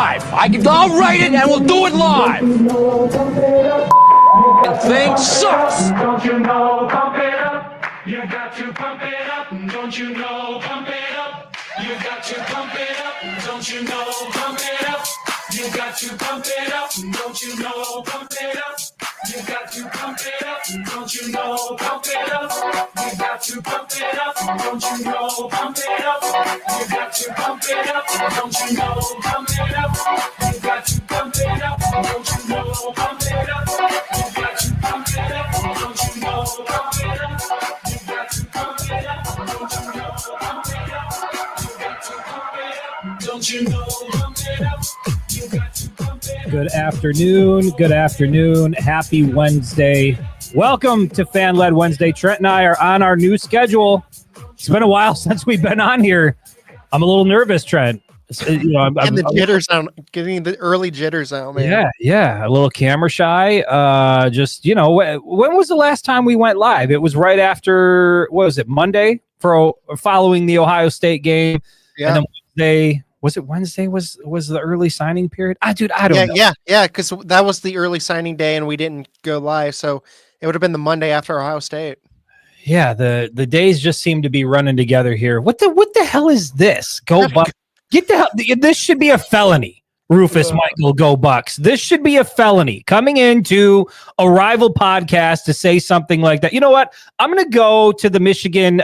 live. I'll write it and we'll do it live. The thing sucks. Don't you know, pump it up. You got to pump it up. Don't you know, pump it up. You got to pump it up. Don't you know, pump it up. You got to pump it up. Don't you know, pump it up. You got to pump it up. Don't you know, pump it up. You got to pump it up. Don't you know, pump it up. You got to pump it up. Don't you know, pump it up. You got to pump it up. Don't you know, pump it up. You got to pump it up. Don't you know, pump it up. You got to pump it up. Don't you know, pump it up. You got to pump it up. Don't you know, pump it up. You got to pump it up. Good afternoon. Good afternoon. Happy Wednesday. Welcome to Fan Led Wednesday. Trent and I are on our new schedule. It's been a while since we've been on here. I'm a little nervous, Trent. I'm the jitters out, getting the early jitters out, man. Yeah, a little camera shy. When was the last time we went live? It was right after, what was it, Monday for following the Ohio State game. Yeah. And then Wednesday, was it Wednesday? Was the early signing period? I don't know. Yeah, because that was the early signing day, and we didn't go live, so it would have been the Monday after Ohio State. Yeah, the days just seem to be running together here. What the hell is this? Go Bucks! Get the hell! This should be a felony. Rufus Michael, go Bucks! This should be a felony. Coming into a rival podcast to say something like that. You know what? I'm going to go to the Michigan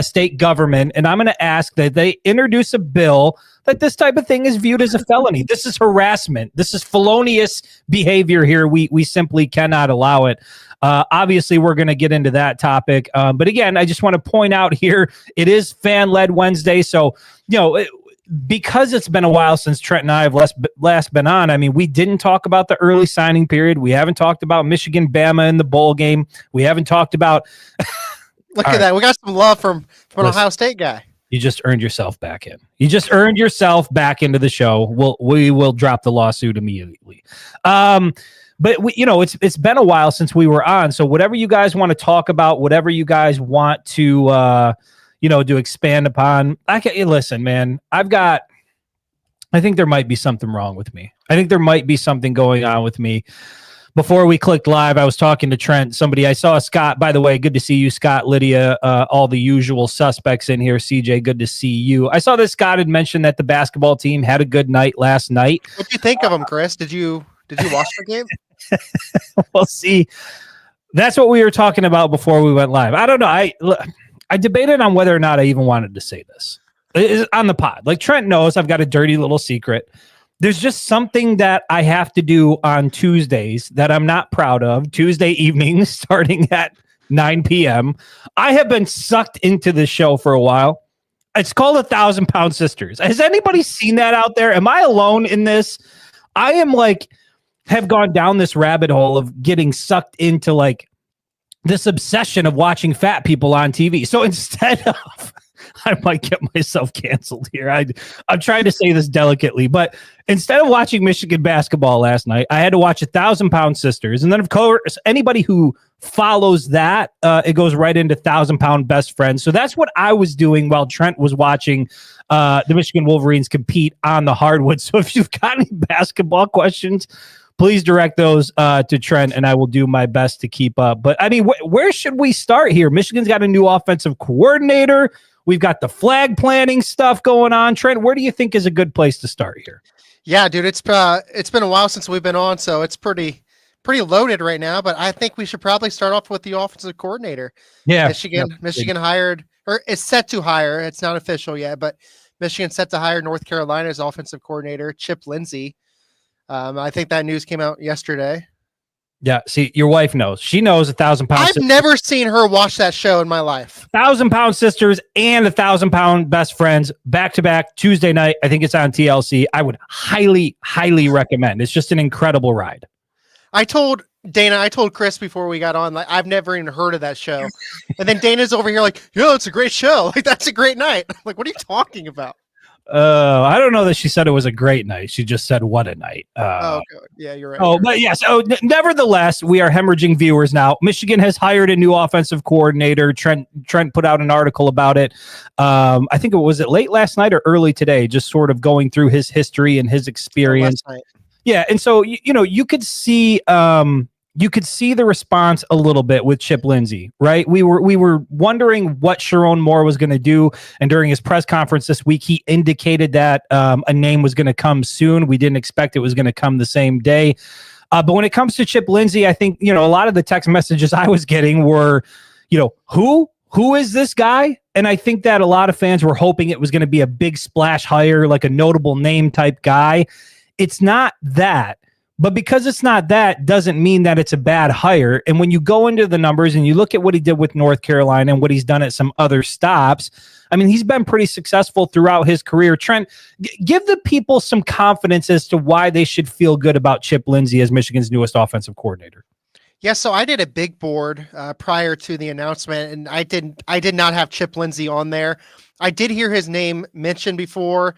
state government, and I'm going to ask that they introduce a bill that this type of thing is viewed as a felony. This is harassment. This is felonious behavior here. We simply cannot allow it. Obviously, we're going to get into that topic. But again, I just want to point out here, it is Fan-Led Wednesday. So, because it's been a while since Trent and I have last been on, I mean, we didn't talk about the early signing period. We haven't talked about Michigan, Bama in the bowl game. We haven't talked about... Look at that. We got some love from an Ohio State guy. You just earned yourself back in. You just earned yourself back into the show. We will drop the lawsuit immediately. But it's been a while since we were on. So whatever you guys want to talk about, whatever you guys want to to expand upon, listen, man. I think there might be something wrong with me. I think there might be something going on with me. Before we clicked live, I was talking to Trent. I saw Scott, by the way, good to see you, Scott, Lydia, all the usual suspects in here. CJ, good to see you. I saw that Scott had mentioned that the basketball team had a good night last night. What do you think of them, Chris? Did you watch the game? Well, see, that's what we were talking about before we went live. I don't know. I debated on whether or not I even wanted to say this on the pod. Like Trent knows, I've got a dirty little secret. There's just something that I have to do on Tuesdays that I'm not proud of. Tuesday evenings starting at 9 p.m. I have been sucked into this show for a while. It's called 1,000 Pound Sisters. Has anybody seen that out there? Am I alone in this? I am have gone down this rabbit hole of getting sucked into this obsession of watching fat people on TV. So instead of, I might get myself canceled here. I'm trying to say this delicately, but instead of watching Michigan basketball last night, I had to watch 1,000 Pound Sisters. And then, of course, anybody who follows that, it goes right into 1,000 Pound Best Friends. So that's what I was doing while Trent was watching the Michigan Wolverines compete on the hardwood. So if you've got any basketball questions, please direct those to Trent, and I will do my best to keep up. But, I mean, where should we start here? Michigan's got a new offensive coordinator. We've got the flag planting stuff going on. Trent, where do you think is a good place to start here? Yeah, dude, it's been a while since we've been on, so it's pretty loaded right now. But I think we should probably start off with the offensive coordinator. Yeah, Michigan hired, or is set to hire. It's not official yet, but Michigan set to hire North Carolina's offensive coordinator, Chip Lindsey. I think that news came out yesterday. Yeah, see, your wife knows. She knows 1,000 Pound Sisters. I've never seen her watch that show in my life. 1,000 Pound Sisters and 1,000 Pound Best Friends back to back Tuesday night. I think it's on TLC. I would highly, highly recommend. It's just an incredible ride. I told Chris before we got on, I've never even heard of that show. And then Dana's over here yeah, it's a great show. That's a great night. I'm what are you talking about? I don't know that she said it was a great night. She just said, what a night. Oh, okay. Yeah, you're right. Oh, but yes. Oh, nevertheless, we are hemorrhaging viewers now. Michigan has hired a new offensive coordinator. Trent put out an article about it. I think it was late last night or early today, just sort of going through his history and his experience. Yeah, and so you could see the response a little bit with Chip Lindsey, right? We were wondering what Sharon Moore was going to do, and during his press conference this week, he indicated that a name was going to come soon. We didn't expect it was going to come the same day. But when it comes to Chip Lindsey, I think a lot of the text messages I was getting were, who is this guy? And I think that a lot of fans were hoping it was going to be a big splash hire, like a notable name type guy. It's not that. But because it's not that, doesn't mean that it's a bad hire. And when you go into the numbers and you look at what he did with North Carolina and what he's done at some other stops, I mean, he's been pretty successful throughout his career. Trent, give the people some confidence as to why they should feel good about Chip Lindsey as Michigan's newest offensive coordinator. Yeah, so I did a big board prior to the announcement, and I did not have Chip Lindsey on there. I did hear his name mentioned before.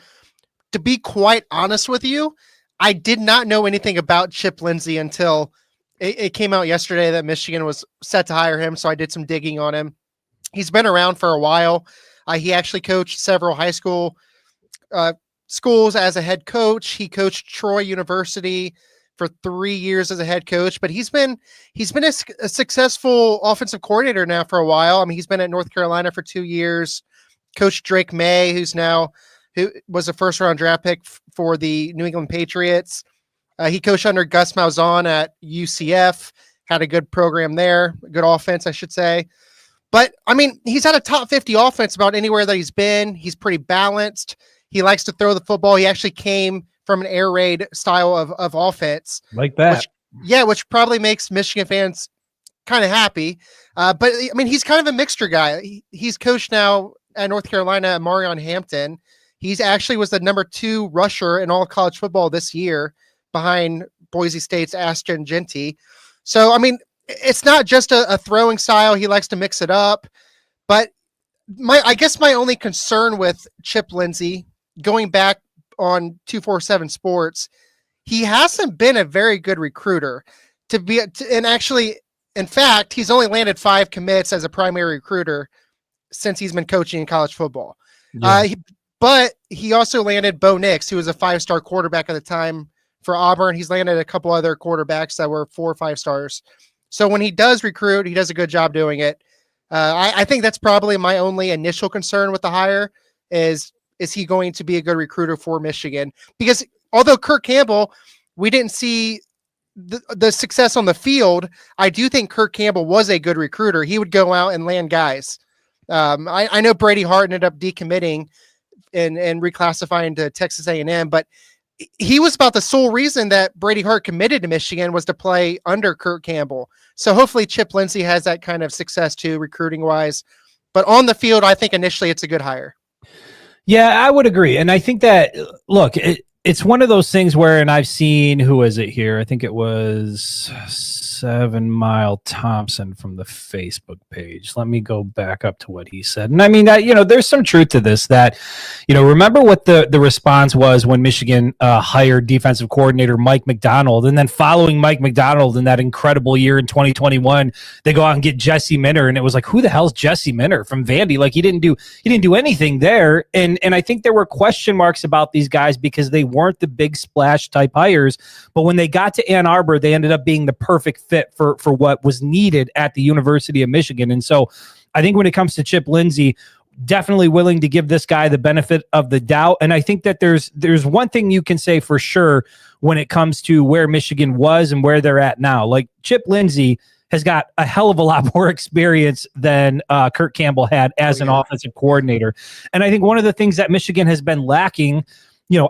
To be quite honest with you, I did not know anything about Chip Lindsey until it came out yesterday that Michigan was set to hire him. So I did some digging on him. He's been around for a while. He actually coached several high school schools as a head coach. He coached Troy University for 3 years as a head coach, but he's been a successful offensive coordinator now for a while. I mean, he's been at North Carolina for 2 years, coached Drake May, who was a first-round draft pick for the New England Patriots. He coached under Gus Malzahn at UCF, had a good program there, good offense, I should say. But, I mean, he's had a top 50 offense about anywhere that he's been. He's pretty balanced. He likes to throw the football. He actually came from an air raid style of offense. Like that. Which probably makes Michigan fans kind of happy. But, I mean, he's kind of a mixture guy. He's coached now at North Carolina at Marion Hampton. He's actually was the number 2 rusher in all college football this year behind Boise State's Ashton Genty. So, I mean, it's not just a throwing style. He likes to mix it up. But I guess my only concern with Chip Lindsey, going back on 247 Sports, he hasn't been a very good recruiter and actually, in fact, he's only landed 5 commits as a primary recruiter since he's been coaching in college football. Yeah. But he also landed Bo Nix, who was a 5-star quarterback at the time for Auburn. He's landed a couple other quarterbacks that were 4 or 5 stars. So when he does recruit, he does a good job doing it. I think that's probably my only initial concern with the hire is he going to be a good recruiter for Michigan? Because although Kirk Campbell, we didn't see the success on the field, I do think Kirk Campbell was a good recruiter. He would go out and land guys. I know Brady Hart ended up decommitting and reclassifying to Texas A&M, but he was about the sole reason that Brady Hart committed to Michigan was to play under Kirk Campbell. So hopefully Chip Lindsey has that kind of success too, recruiting wise. But on the field, I think initially it's a good hire. Yeah, I would agree. And I think that, look, it's one of those things where, and I've seen, who is it here? I think it was 7 Mile Thompson from the Facebook page. Let me go back up to what he said. And I mean, there's some truth to this that, remember what the response was when Michigan hired defensive coordinator Mike Macdonald, and then following Mike Macdonald in that incredible year in 2021, they go out and get Jesse Minter. And it was like, who the hell's Jesse Minter from Vandy? Like he didn't do anything there. And I think there were question marks about these guys because they weren't the big splash type hires. But when they got to Ann Arbor, they ended up being the perfect fit for what was needed at the University of Michigan. And so I think when it comes to Chip Lindsey, definitely willing to give this guy the benefit of the doubt. And I think that there's one thing you can say for sure when it comes to where Michigan was and where they're at now. Like Chip Lindsey has got a hell of a lot more experience than Kirk Campbell had as an offensive coordinator. And I think one of the things that Michigan has been lacking,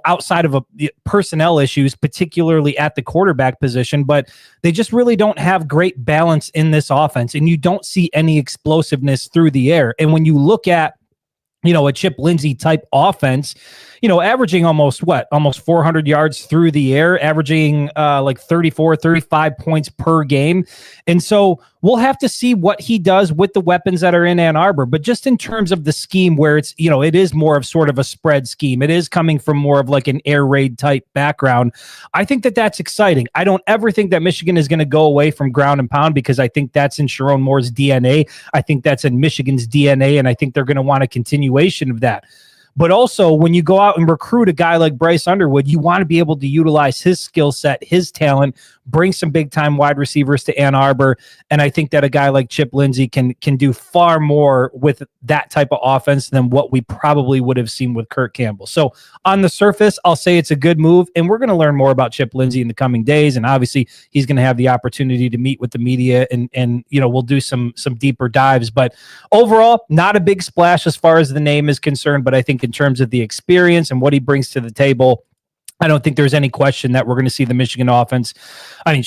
outside of personnel issues, particularly at the quarterback position, but they just really don't have great balance in this offense, and you don't see any explosiveness through the air. And when you look at, a Chip Lindsey type offense, averaging almost 400 yards through the air, averaging like 34, 35 points per game. And so we'll have to see what he does with the weapons that are in Ann Arbor. But just in terms of the scheme where it's, it is more of sort of a spread scheme. It is coming from more of like an air raid type background. I think that that's exciting. I don't ever think that Michigan is going to go away from ground and pound, because I think that's in Sharon Moore's DNA. I think that's in Michigan's DNA, and I think they're going to want a continuation of that. But also, when you go out and recruit a guy like Bryce Underwood, you want to be able to utilize his skill set, his talent, bring some big-time wide receivers to Ann Arbor. And I think that a guy like Chip Lindsey can do far more with that type of offense than what we probably would have seen with Kurt Campbell. So on the surface, I'll say it's a good move, and we're going to learn more about Chip Lindsey in the coming days. And obviously, he's going to have the opportunity to meet with the media, and we'll do some deeper dives. But overall, not a big splash as far as the name is concerned, but I think in terms of the experience and what he brings to the table, I don't think there's any question that we're going to see the Michigan offense. I mean,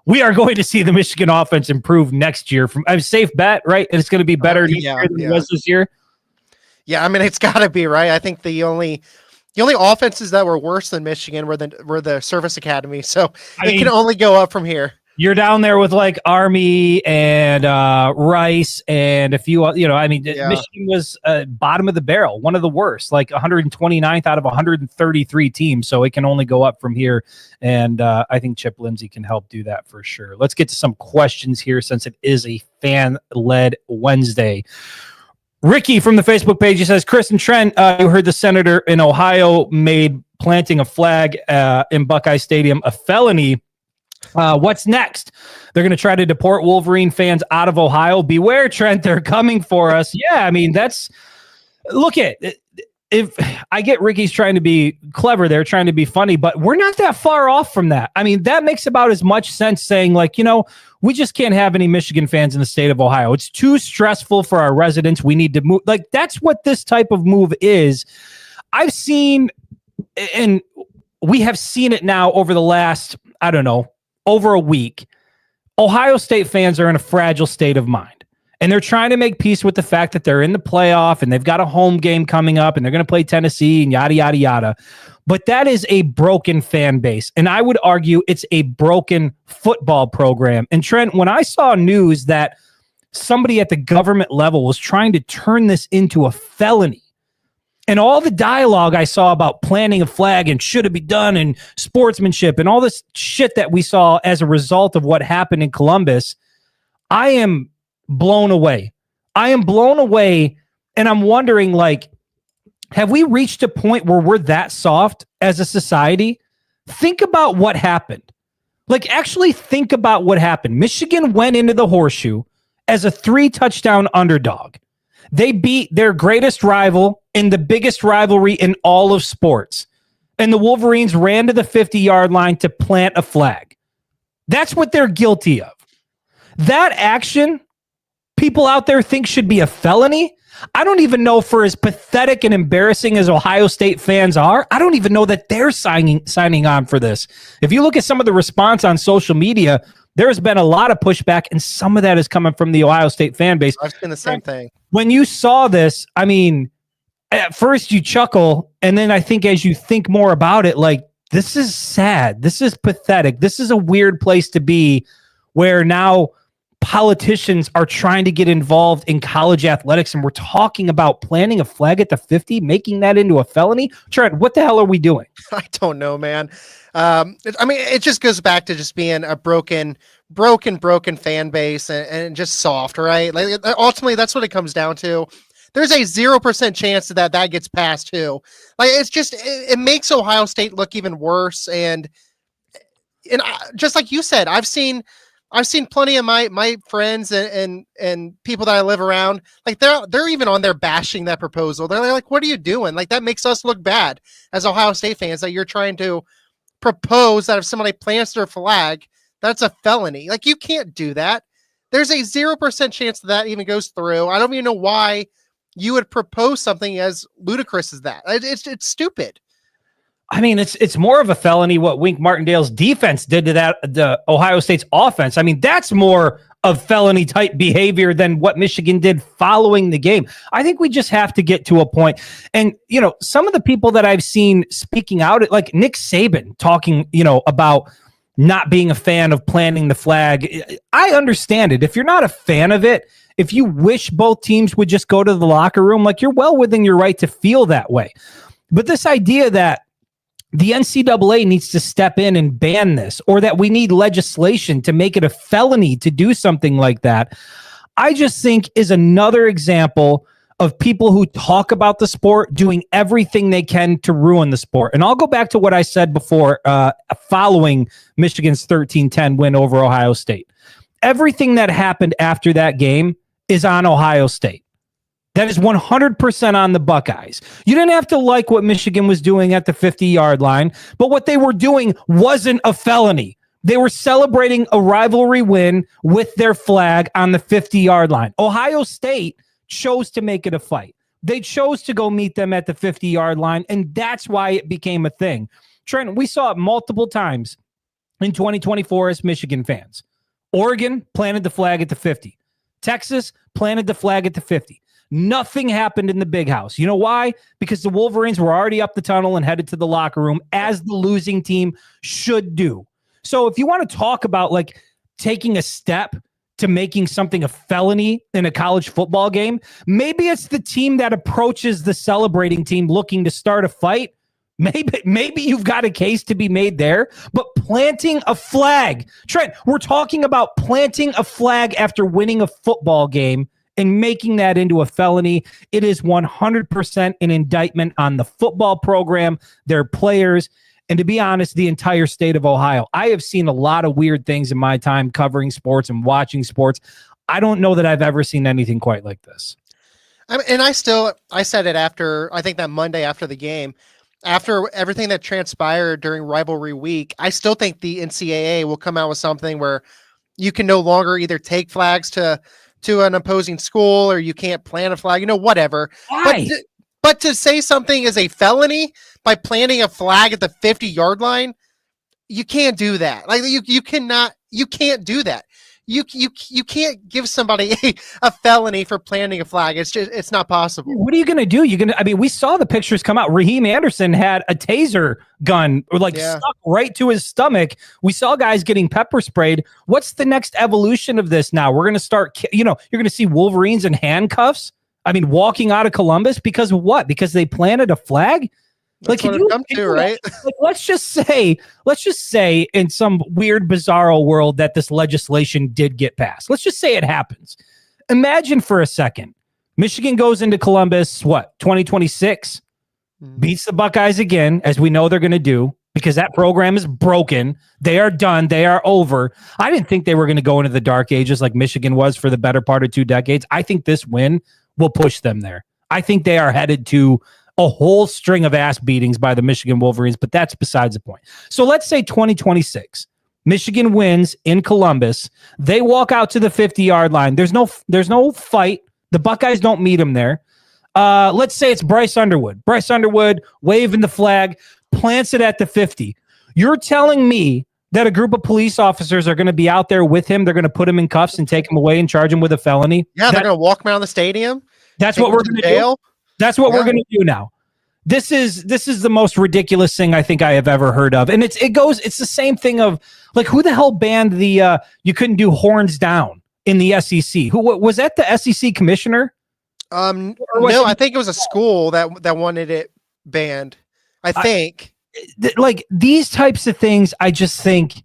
we are going to see the Michigan offense improve next year. From a safe bet, right? And it's going to be better next year than it was this year. Yeah, I mean, it's got to be, right. I think the only offenses that were worse than Michigan were the Service Academy. So it can only go up from here. You're down there with like Army and Rice and a few, Michigan was bottom of the barrel, one of the worst, like 129th out of 133 teams. So it can only go up from here. And I think Chip Lindsey can help do that for sure. Let's get to some questions here, since it is a fan-led Wednesday. Ricky from the Facebook page, he says, Chris and Trent, you heard the senator in Ohio made planting a flag in Buckeye Stadium a felony. What's next? They're going to try to deport Wolverine fans out of Ohio. Beware, Trent, they're coming for us. Yeah, I mean, if I get Ricky's trying to be clever, they're trying to be funny, but we're not that far off from that. I mean, that makes about as much sense saying like, we just can't have any Michigan fans in the state of Ohio. It's too stressful for our residents. We need to move. Like, that's what this type of move is. I've seen, and we have seen it now over the last, over a week. Ohio State fans are in a fragile state of mind, and they're trying to make peace with the fact that they're in the playoff and they've got a home game coming up and they're going to play Tennessee and yada, yada, yada. But that is a broken fan base. And I would argue it's a broken football program. And Trent, when I saw news that somebody at the government level was trying to turn this into a felony, and all the dialogue I saw about planting a flag and should it be done and sportsmanship and all this shit that we saw as a result of what happened in Columbus, I am blown away. And I'm wondering, like, have we reached a point where we're that soft as a society? Think about what happened. Like, actually think about what happened. Michigan went into the Horseshoe as a 3-touchdown underdog. They beat their greatest rival in the biggest rivalry in all of sports. And the Wolverines ran to the 50-yard line to plant a flag. That's what they're guilty of. That action, people out there think should be a felony. I don't even know, for as pathetic and embarrassing as Ohio State fans are, I don't even know that they're signing on for this. If you look at some of the response on social media, there's been a lot of pushback, and some of that is coming from the Ohio State fan base. I've seen the same thing. When you saw this, I mean, at first you chuckle, and then I think as you think more about it, like, this is sad. This is pathetic. This is a weird place to be, where now politicians are trying to get involved in college athletics, and we're talking about planting a flag at the 50, making that into a felony. Trent, what the hell are we doing? I don't know, man. I mean, it just goes back to just being a broken fan base and just soft, right? Like, ultimately, that's what it comes down to. There's a 0% chance that gets passed too. Like, it's just, it makes Ohio State look even worse. And just like you said, I've seen plenty of my friends and people that I live around, like they're even on there bashing that proposal. They're like, what are you doing? Like, that makes us look bad as Ohio State fans, that you're trying to propose that if somebody plants their flag, that's a felony. Like, you can't do that. There's a 0% chance that even goes through. I don't even know why you would propose something as ludicrous as that. It's stupid. I mean, it's more of a felony what Wink Martindale's defense did to the Ohio State's offense. I mean, that's more of felony type behavior than what Michigan did following the game. I think we just have to get to a point. And, some of the people that I've seen speaking out, like Nick Saban talking, about not being a fan of planting the flag. I understand it. If you're not a fan of it, if you wish both teams would just go to the locker room, like you're well within your right to feel that way. But this idea that the NCAA needs to step in and ban this, or that we need legislation to make it a felony to do something like that, I just think is another example of people who talk about the sport doing everything they can to ruin the sport. And I'll go back to what I said before, following Michigan's 13-10 win over Ohio State. Everything that happened after that game is on Ohio State. That is 100% on the Buckeyes. You didn't have to like what Michigan was doing at the 50-yard line, but what they were doing wasn't a felony. They were celebrating a rivalry win with their flag on the 50-yard line. Ohio State chose to make it a fight. They chose to go meet them at the 50-yard line, and that's why it became a thing. Trent, we saw it multiple times in 2024 as Michigan fans. Oregon planted the flag at the 50. Texas planted the flag at the 50. Nothing happened in the big house. You know why? Because the Wolverines were already up the tunnel and headed to the locker room, as the losing team should do. So if you want to talk about like taking a step to making something a felony in a college football game, maybe it's the team that approaches the celebrating team looking to start a fight. Maybe you've got a case to be made there, but planting a flag, Trent, we're talking about planting a flag after winning a football game and making that into a felony. It is 100% an indictment on the football program, their players, and to be honest, the entire state of Ohio. I have seen a lot of weird things in my time covering sports and watching sports. I don't know that I've ever seen anything quite like this. I said it after, I think that Monday after the game, after everything that transpired during rivalry week, I still think the NCAA will come out with something where you can no longer either take flags to an opposing school, or you can't plant a flag, whatever. Why? But to say something is a felony by planting a flag at the 50-yard line, you can't do that. Like you can't do that. You can't give somebody a felony for planting a flag. It's not possible. What are you going to do? We saw the pictures come out. Raheem Anderson had a taser gun stuck right to his stomach. We saw guys getting pepper sprayed. What's the next evolution of this now? We're going to start, you're going to see Wolverines in handcuffs. Walking out of Columbus because of what? Because they planted a flag? That's what it come to, right? Let's just say in some weird, bizarro world that this legislation did get passed. Let's just say it happens. Imagine for a second, Michigan goes into Columbus, 2026, beats the Buckeyes again, as we know they're going to do, because that program is broken. They are done. They are over. I didn't think they were going to go into the dark ages like Michigan was for the better part of 2 decades. I think this win will push them there. I think they are headed to a whole string of ass beatings by the Michigan Wolverines, but that's besides the point. So let's say 2026, Michigan wins in Columbus. They walk out to the 50-yard line. There's no fight. The Buckeyes don't meet them there. Let's say it's Bryce Underwood. Bryce Underwood waving the flag, plants it at the 50. You're telling me that a group of police officers are going to be out there with him? They're going to put him in cuffs and take him away and charge him with a felony? Yeah, they're going to walk around the stadium. That's what we're going to do. That's what we're going to do now. This is the most ridiculous thing I think I have ever heard of. And it's the same thing of like, who the hell banned the you couldn't do horns down in the SEC? Who was that? The SEC commissioner? No, I think it was a school that wanted it banned. I think like these types of things, I just think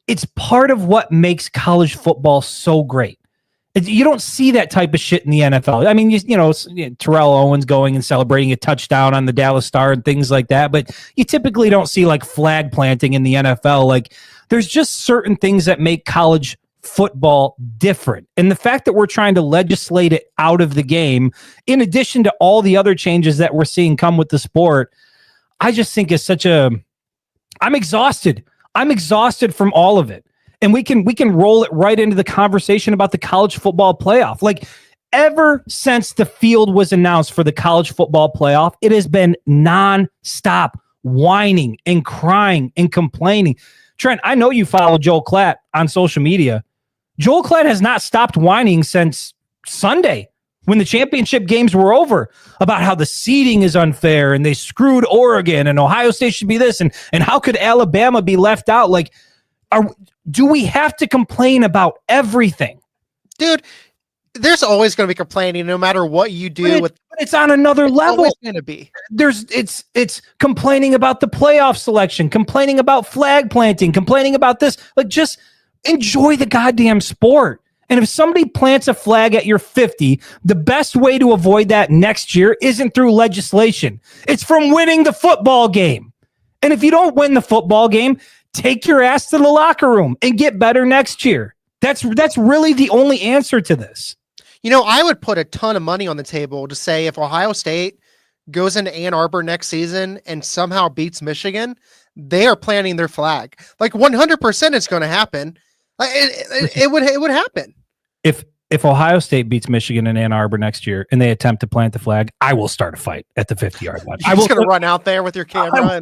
it's part of what makes college football so great. You don't see that type of shit in the NFL. Terrell Owens going and celebrating a touchdown on the Dallas Star and things like that, but you typically don't see like flag planting in the NFL. Like there's just certain things that make college football different. And the fact that we're trying to legislate it out of the game, in addition to all the other changes that we're seeing come with the sport, I just think is I'm exhausted. I'm exhausted from all of it. And we can roll it right into the conversation about the college football playoff. Like ever since the field was announced for the college football playoff, it has been nonstop whining and crying and complaining. Trent, I know you follow Joel Klatt on social media. Joel Klatt has not stopped whining since Sunday when the championship games were over about how the seeding is unfair and they screwed Oregon and Ohio State should be this and how could Alabama be left out? Like, do we have to complain about everything? Dude, there's always going to be complaining no matter what you do. But it's on another level. It's going to be. It's complaining about the playoff selection, complaining about flag planting, complaining about this. Like, just enjoy the goddamn sport. And if somebody plants a flag at your 50, the best way to avoid that next year isn't through legislation. It's from winning the football game. And if you don't win the football game, take your ass to the locker room and get better next year. That's really the only answer to this. You know, I would put a ton of money on the table to say if Ohio State goes into Ann Arbor next season and somehow beats Michigan, they are planting their flag. Like 100% it's going to happen. It would happen. If Ohio State beats Michigan in Ann Arbor next year and they attempt to plant the flag, I will start a fight at the 50-yard line. You're just going to run out there with your camera.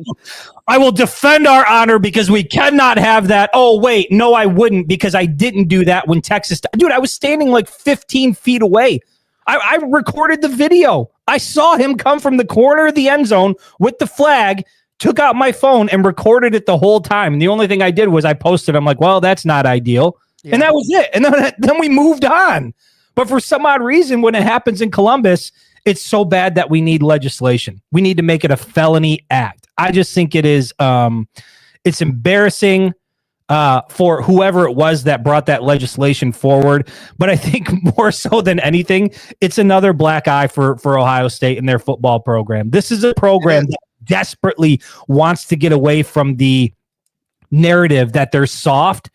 I will defend our honor because we cannot have that. Oh, wait, no, I wouldn't because I didn't do that when Texas. Dude, I was standing like 15 feet away. I recorded the video. I saw him come from the corner of the end zone with the flag, took out my phone and recorded it the whole time. And the only thing I did was I posted. I'm like, well, that's not ideal. Yeah. And that was it. And then we moved on. But for some odd reason, when it happens in Columbus, it's so bad that we need legislation. We need to make it a felony act. I just think it is. It's embarrassing for whoever it was that brought that legislation forward. But I think more so than anything, it's another black eye for Ohio State and their football program. This is a program that desperately wants to get away from the narrative that they're soft.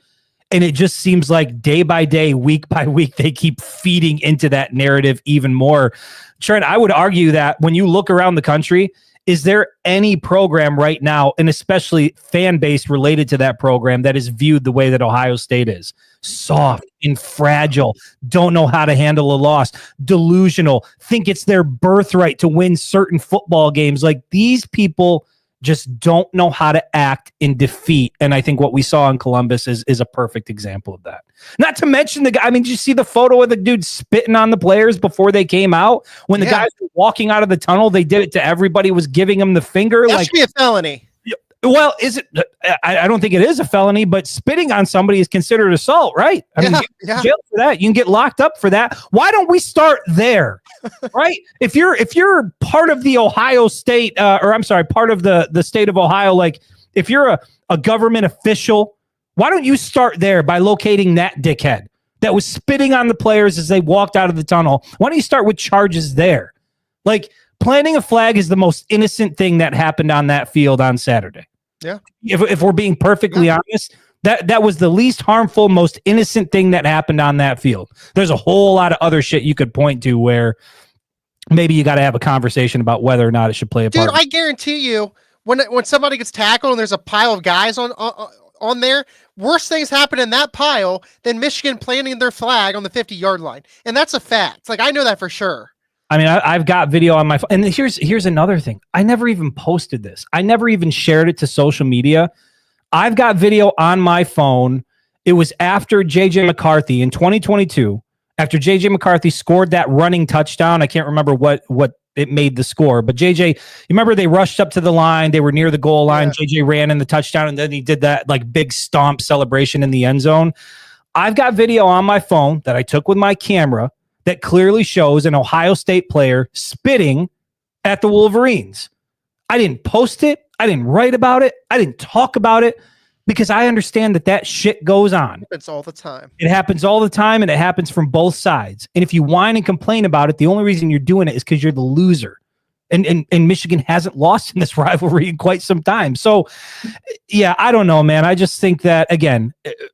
And it just seems like day by day, week by week, they keep feeding into that narrative even more. Trent, I would argue that when you look around the country, is there any program right now, and especially fan base related to that program, that is viewed the way that Ohio State is? Soft and fragile, don't know how to handle a loss, delusional, think it's their birthright to win certain football games. Like, these people just don't know how to act in defeat. And I think what we saw in Columbus is a perfect example of that. Not to mention the guy. I mean, did you see the photo of the dude spitting on the players before they came out? When the guys were walking out of the tunnel, they did it to everybody, was giving them the finger. That should be a felony. Well, is it? I don't think it is a felony, but spitting on somebody is considered assault, right? I mean, you can jail for that. You can get locked up for that. Why don't we start there, right? If you're part of the Ohio State, part of the state of Ohio, like if you're a government official, why don't you start there by locating that dickhead that was spitting on the players as they walked out of the tunnel? Why don't you start with charges there? Like, planting a flag is the most innocent thing that happened on that field on Saturday. Yeah. If we're being perfectly honest, that was the least harmful, most innocent thing that happened on that field. There's a whole lot of other shit you could point to where maybe you got to have a conversation about whether or not it should play a part. Dude, I guarantee you, when somebody gets tackled and there's a pile of guys on there, worse things happen in that pile than Michigan planting their flag on the 50-yard line. And that's a fact. Like, I know that for sure. I mean, I've got video on my phone. And here's another thing. I never even posted this. I never even shared it to social media. I've got video on my phone. It was after J.J. McCarthy in 2022, after J.J. McCarthy scored that running touchdown. I can't remember what it made the score. But J.J., you remember they rushed up to the line. They were near the goal line. Yeah. J.J. ran in the touchdown, and then he did that like big stomp celebration in the end zone. I've got video on my phone that I took with my camera that clearly shows an Ohio State player spitting at the Wolverines. I didn't post it. I didn't write about it. I didn't talk about it because I understand that shit goes on. It's all the time. It happens all the time, and it happens from both sides. And if you whine and complain about it, the only reason you're doing it is because you're the loser. And Michigan hasn't lost in this rivalry in quite some time. So, yeah, I don't know, man. I just think that, again,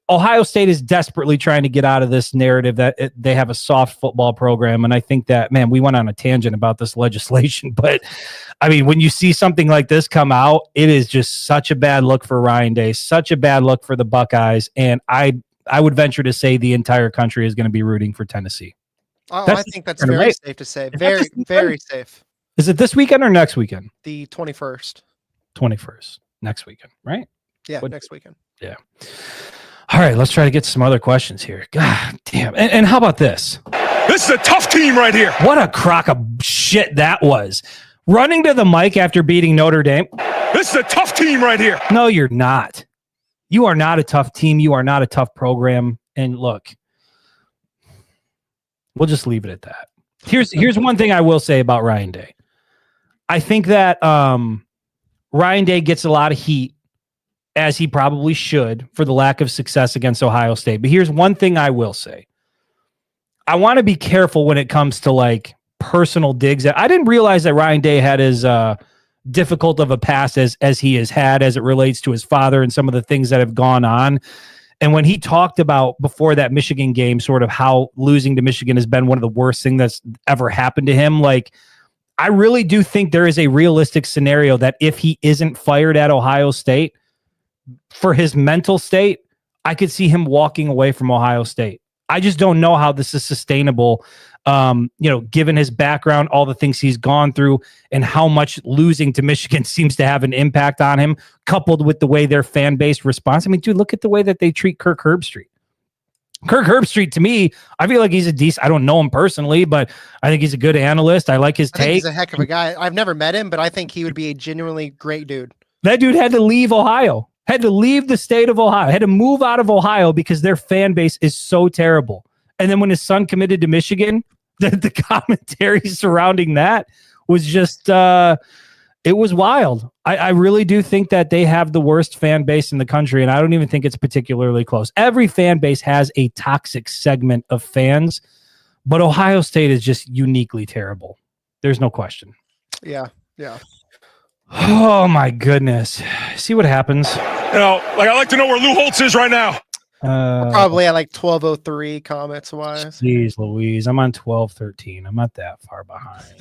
Ohio State is desperately trying to get out of this narrative that they have a soft football program. And I think that, man, we went on a tangent about this legislation. But, I mean, when you see something like this come out, it is just such a bad look for Ryan Day, such a bad look for the Buckeyes. And I would venture to say the entire country is going to be rooting for Tennessee. Oh, I think that's very safe to say. Very, very safe. Is it this weekend or next weekend? The 21st. 21st. Next weekend, right? Yeah, next weekend. Yeah. All right, let's try to get some other questions here. God damn. And how about this? This is a tough team right here. What a crock of shit that was. Running to the mic after beating Notre Dame. This is a tough team right here. No, you're not. You are not a tough team. You are not a tough program. And look, we'll just leave it at that. Here's one thing I will say about Ryan Day. I think that Ryan Day gets a lot of heat, as he probably should, for the lack of success against Ohio State. But here's one thing I will say. I want to be careful when it comes to like personal digs. I didn't realize that Ryan Day had as difficult of a past as he has had as it relates to his father and some of the things that have gone on. And when he talked about before that Michigan game, sort of how losing to Michigan has been one of the worst things that's ever happened to him, like, I really do think there is a realistic scenario that if he isn't fired at Ohio State, for his mental state, I could see him walking away from Ohio State. I just don't know how this is sustainable, given his background, all the things he's gone through, and how much losing to Michigan seems to have an impact on him, coupled with the way their fan base responds. I mean, dude, look at the way that they treat Kirk Herbstreit. Kirk Herbstreit, to me, I feel like he's a decent, I don't know him personally, but I think he's a good analyst. I like his take. He's a heck of a guy. I've never met him, but I think he would be a genuinely great dude. That dude had to leave Ohio. Had to leave the state of Ohio, had to move out of Ohio because their fan base is so terrible. And then when his son committed to Michigan, the commentary surrounding that was just, it was wild. I really do think that they have the worst fan base in the country, and I don't even think it's particularly close. Every fan base has a toxic segment of fans, but Ohio State is just uniquely terrible. There's no question. Yeah. Oh, my goodness. See what happens. I'd like to know where Lou Holtz is right now. Probably at like 12:03 comments wise. Jeez Louise, I'm on 12:13. I'm not that far behind.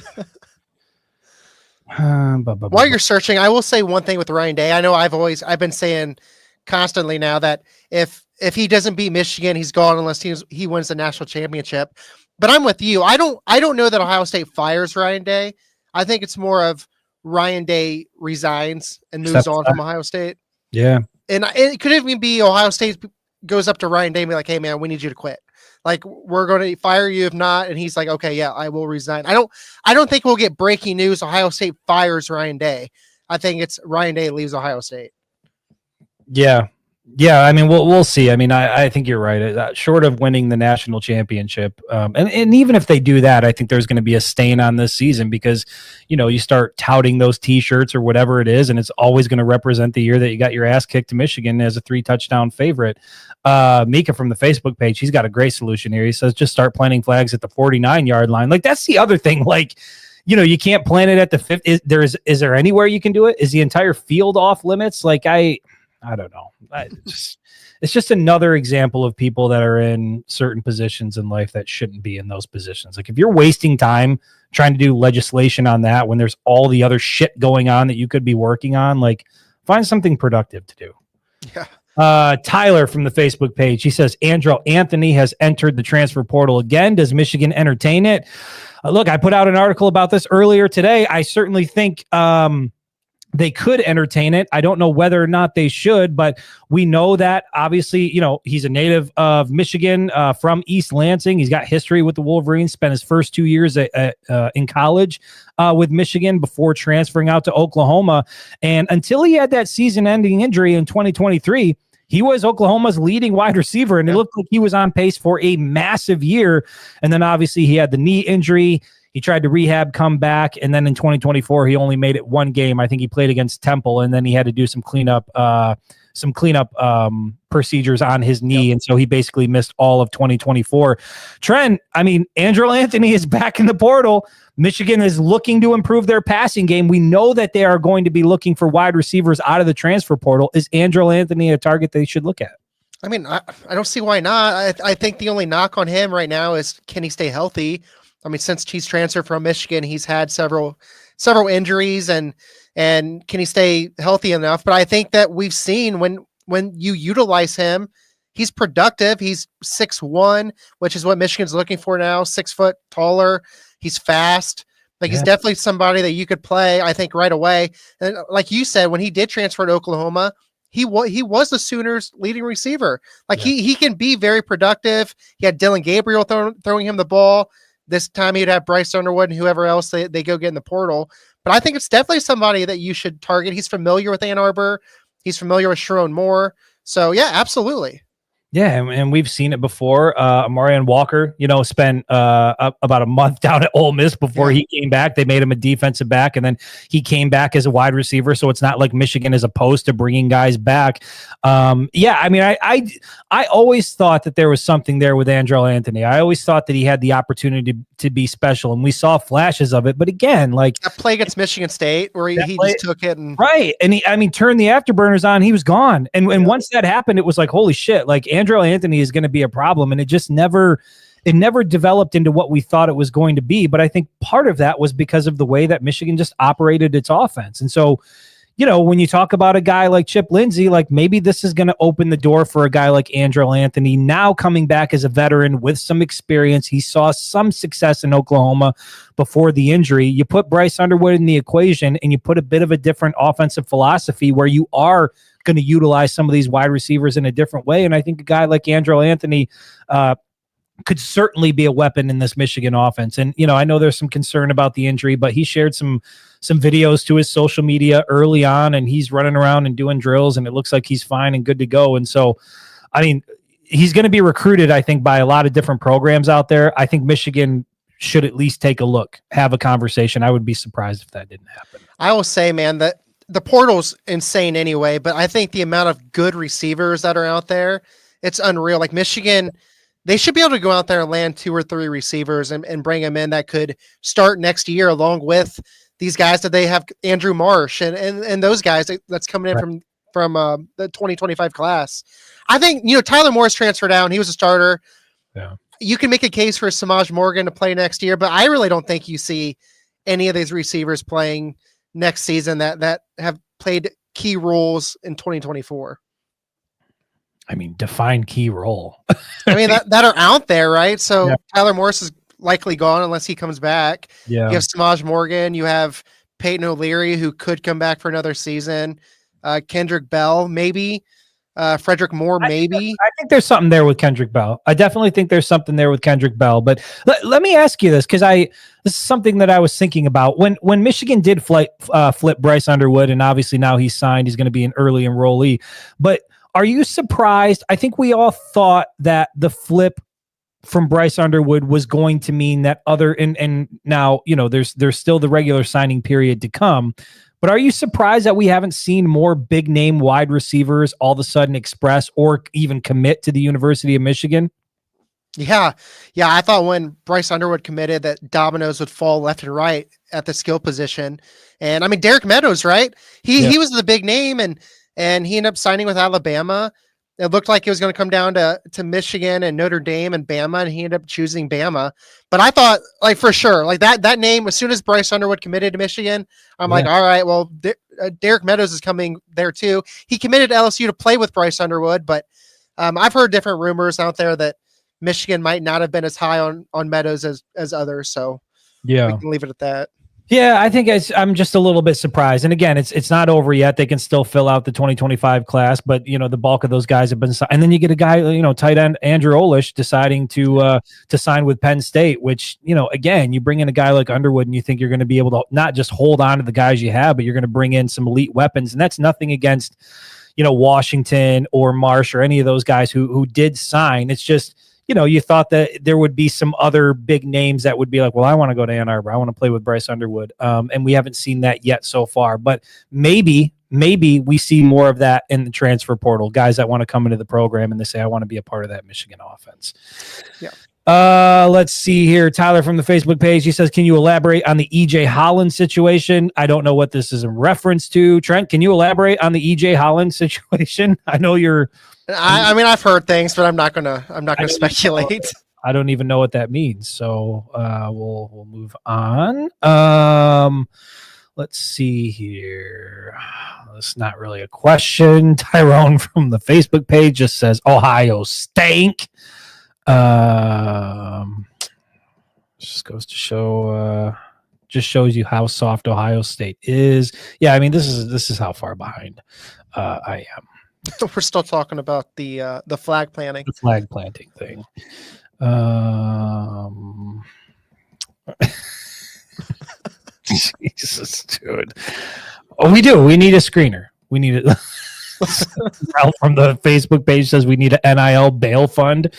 While you're searching, I will say one thing with Ryan Day. I know I've been saying constantly now that if he doesn't beat Michigan, he's gone unless he wins the national championship. But I'm with you. I don't know that Ohio State fires Ryan Day. I think it's more of Ryan Day resigns and moves on from Ohio State. Yeah. And it could even be Ohio State goes up to Ryan Day and be like, hey, man, we need you to quit. Like, we're going to fire you if not. And he's like, okay, yeah, I will resign. I don't think we'll get breaking news. Ohio State fires Ryan Day. I think it's Ryan Day leaves Ohio State. Yeah. Yeah, I mean, we'll see. I mean, I think you're right. Short of winning the national championship, and even if they do that, I think there's going to be a stain on this season because, you start touting those T-shirts or whatever it is, and it's always going to represent the year that you got your ass kicked to Michigan as a 3-touchdown favorite. Mika from the Facebook page, he's got a great solution here. He says just start planting flags at the 49-yard line. Like, that's the other thing. Like, you can't plant it at the 50. Is there anywhere you can do it? Is the entire field off limits? Like, I don't know. It's just another example of people that are in certain positions in life that shouldn't be in those positions. Like, if you're wasting time trying to do legislation on that when there's all the other shit going on that you could be working on, like, find something productive to do. Yeah. Tyler from the Facebook page, he says, Andrew Anthony has entered the transfer portal again. Does Michigan entertain it? Look, I put out an article about this earlier today. I certainly think they could entertain it. I don't know whether or not they should, but we know that obviously, he's a native of Michigan, from East Lansing. He's got history with the Wolverines, spent his first 2 years in college with Michigan before transferring out to Oklahoma. And until he had that season-ending injury in 2023, he was Oklahoma's leading wide receiver, and it looked like he was on pace for a massive year. And then obviously he had the knee injury. He tried to rehab, come back, and then in 2024, he only made it one game. I think he played against Temple, and then he had to do some cleanup procedures on his knee, and so he basically missed all of 2024. Trent, I mean, Andrew Anthony is back in the portal. Michigan is looking to improve their passing game. We know that they are going to be looking for wide receivers out of the transfer portal. Is Andrew Anthony a target they should look at? I mean, I don't see why not. I think the only knock on him right now is, can he stay healthy? I mean, since he's transferred from Michigan, he's had several injuries, and can he stay healthy enough? But I think that we've seen when you utilize him, he's productive. He's 6'1", which is what Michigan's looking for now. 6 foot taller. He's fast. Like, he's definitely somebody that you could play, I think, right away. And like you said, when he did transfer to Oklahoma, he was the Sooners' leading receiver. Like he can be very productive. He had Dylan Gabriel throwing him the ball. This time he'd have Bryce Underwood and whoever else they go get in the portal. But I think it's definitely somebody that you should target. He's familiar with Ann Arbor. He's familiar with Sharon Moore. So yeah, absolutely. Yeah, and we've seen it before. Marion Walker, spent about a month down at Ole Miss before he came back. They made him a defensive back, and then he came back as a wide receiver. So it's not like Michigan is opposed to bringing guys back. I always thought that there was something there with Andrel Anthony. I always thought that he had the opportunity to be special, and we saw flashes of it. But again, like that play against Michigan State where he just took it and right, and he turned the afterburners on. He was gone, and once that happened, it was like holy shit, like Andrel Anthony is going to be a problem, and it just never developed into what we thought it was going to be. But I think part of that was because of the way that Michigan just operated its offense. And so, when you talk about a guy like Chip Lindsey, like maybe this is going to open the door for a guy like Andrel Anthony now coming back as a veteran with some experience. He saw some success in Oklahoma before the injury. You put Bryce Underwood in the equation and you put a bit of a different offensive philosophy where you are going to utilize some of these wide receivers in a different way. And I think a guy like Andrel Anthony could certainly be a weapon in this Michigan offense. And, I know there's some concern about the injury, but he shared some videos to his social media early on, and he's running around and doing drills, and it looks like he's fine and good to go. And so, I mean, he's going to be recruited, I think, by a lot of different programs out there. I think Michigan should at least take a look, have a conversation. I would be surprised if that didn't happen. I will say, man, that the portal's insane anyway, but I think the amount of good receivers that are out there, it's unreal. Like Michigan, they should be able to go out there and land 2 or 3 receivers and bring them in that could start next year along with these guys that they have, Andrew Marsh and those guys that's coming in from the 2025 class. I think, Tyler Morris transferred down. He was a starter. Yeah. You can make a case for Samaj Morgan to play next year, but I really don't think you see any of these receivers playing next season that have played key roles in 2024. I mean, define key role. I mean, that are out there, right? So Tyler Morris is likely gone unless he comes back. Yeah. You have Samaj Morgan. You have Peyton O'Leary, who could come back for another season. Kendrick Bell, maybe. Frederick Moore, maybe. I think there's something there with Kendrick Bell. I definitely think there's something there with Kendrick Bell. But let me ask you this, because this is something that I was thinking about. When Michigan did flip Bryce Underwood, and obviously now he's signed, he's going to be an early enrollee. But are you surprised? I think we all thought that the flip from Bryce Underwood was going to mean that and now, there's still the regular signing period to come. But are you surprised that we haven't seen more big name wide receivers all of a sudden express or even commit to the University of Michigan? Yeah. I thought when Bryce Underwood committed that dominoes would fall left and right at the skill position. And I mean, Derek Meadows, right? He was the big name and he ended up signing with Alabama. It looked like it was going to come down to Michigan and Notre Dame and Bama, and he ended up choosing Bama. But I thought, like, for sure, like that name, as soon as Bryce Underwood committed to Michigan, I'm like, all right, well, Derek Meadows is coming there too. He committed to LSU to play with Bryce Underwood, but I've heard different rumors out there that Michigan might not have been as high on Meadows as others. So we can leave it at that. Yeah, I think I'm just a little bit surprised. And again, it's not over yet. They can still fill out the 2025 class, but the bulk of those guys have been signed. And then you get a guy, tight end Andrew Olish deciding to sign with Penn State, which, again, you bring in a guy like Underwood and you think you're going to be able to not just hold on to the guys you have, but you're going to bring in some elite weapons. And that's nothing against, Washington or Marsh or any of those guys who did sign. It's just, you thought that there would be some other big names that would be like, well, I want to go to Ann Arbor. I want to play with Bryce Underwood. And we haven't seen that yet so far. But maybe we see more of that in the transfer portal. Guys that want to come into the program and they say, I want to be a part of that Michigan offense. Yeah. Let's see here. Tyler from the Facebook page. He says, can you elaborate on the EJ Holland situation? I don't know what this is in reference to. Trent, can you elaborate on the EJ Holland situation? I know you're... I mean, I've heard things, but I'm not gonna speculate. I don't even know what that means. So we'll move on. Let's see here. That's not really a question. Tyrone from the Facebook page just says Ohio stank. Just goes to show. Just shows you how soft Ohio State is. Yeah, I mean this is how far behind I am. We're still talking about the flag planting. The flag planting thing. Jesus, dude. Oh, we do. We need a screener. We need it. Ralph from the Facebook page says we need an NIL bail fund.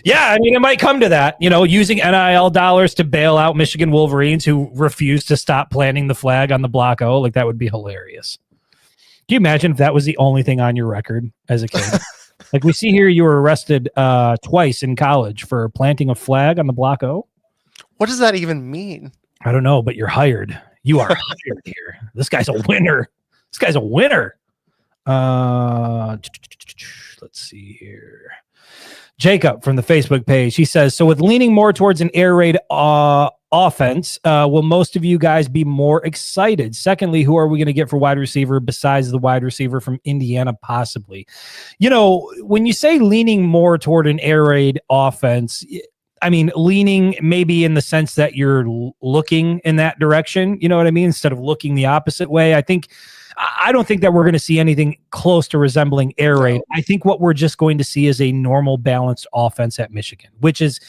Yeah, I mean, it might come to that, using NIL dollars to bail out Michigan Wolverines who refuse to stop planting the flag on the Block O. Like, that would be hilarious. Can you imagine if that was the only thing on your record as a kid? Like, we see here you were arrested twice in college for planting a flag on the Block O. What does that even mean? I don't know, but you're hired. You are hired here. This guy's a winner. This guy's a winner. Let's see here. Jacob from the Facebook page, he says, so with leaning more towards an air raid offense, will most of you guys be more excited? Secondly, who are we going to get for wide receiver besides the wide receiver from Indiana, possibly? When you say leaning more toward an air raid offense, I mean, leaning maybe in the sense that you're looking in that direction, you know what I mean? Instead of looking the opposite way. I don't think that we're going to see anything close to resembling air raid. I think what we're just going to see is a normal balanced offense at Michigan, which is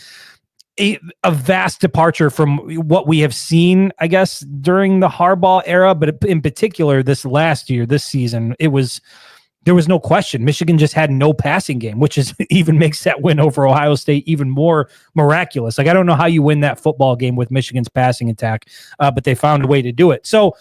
a vast departure from what we have seen, I guess, during the Harbaugh era, but in particular this season, there was no question. Michigan just had no passing game, which even makes that win over Ohio State even more miraculous. Like, I don't know how you win that football game with Michigan's passing attack, but they found a way to do it. So,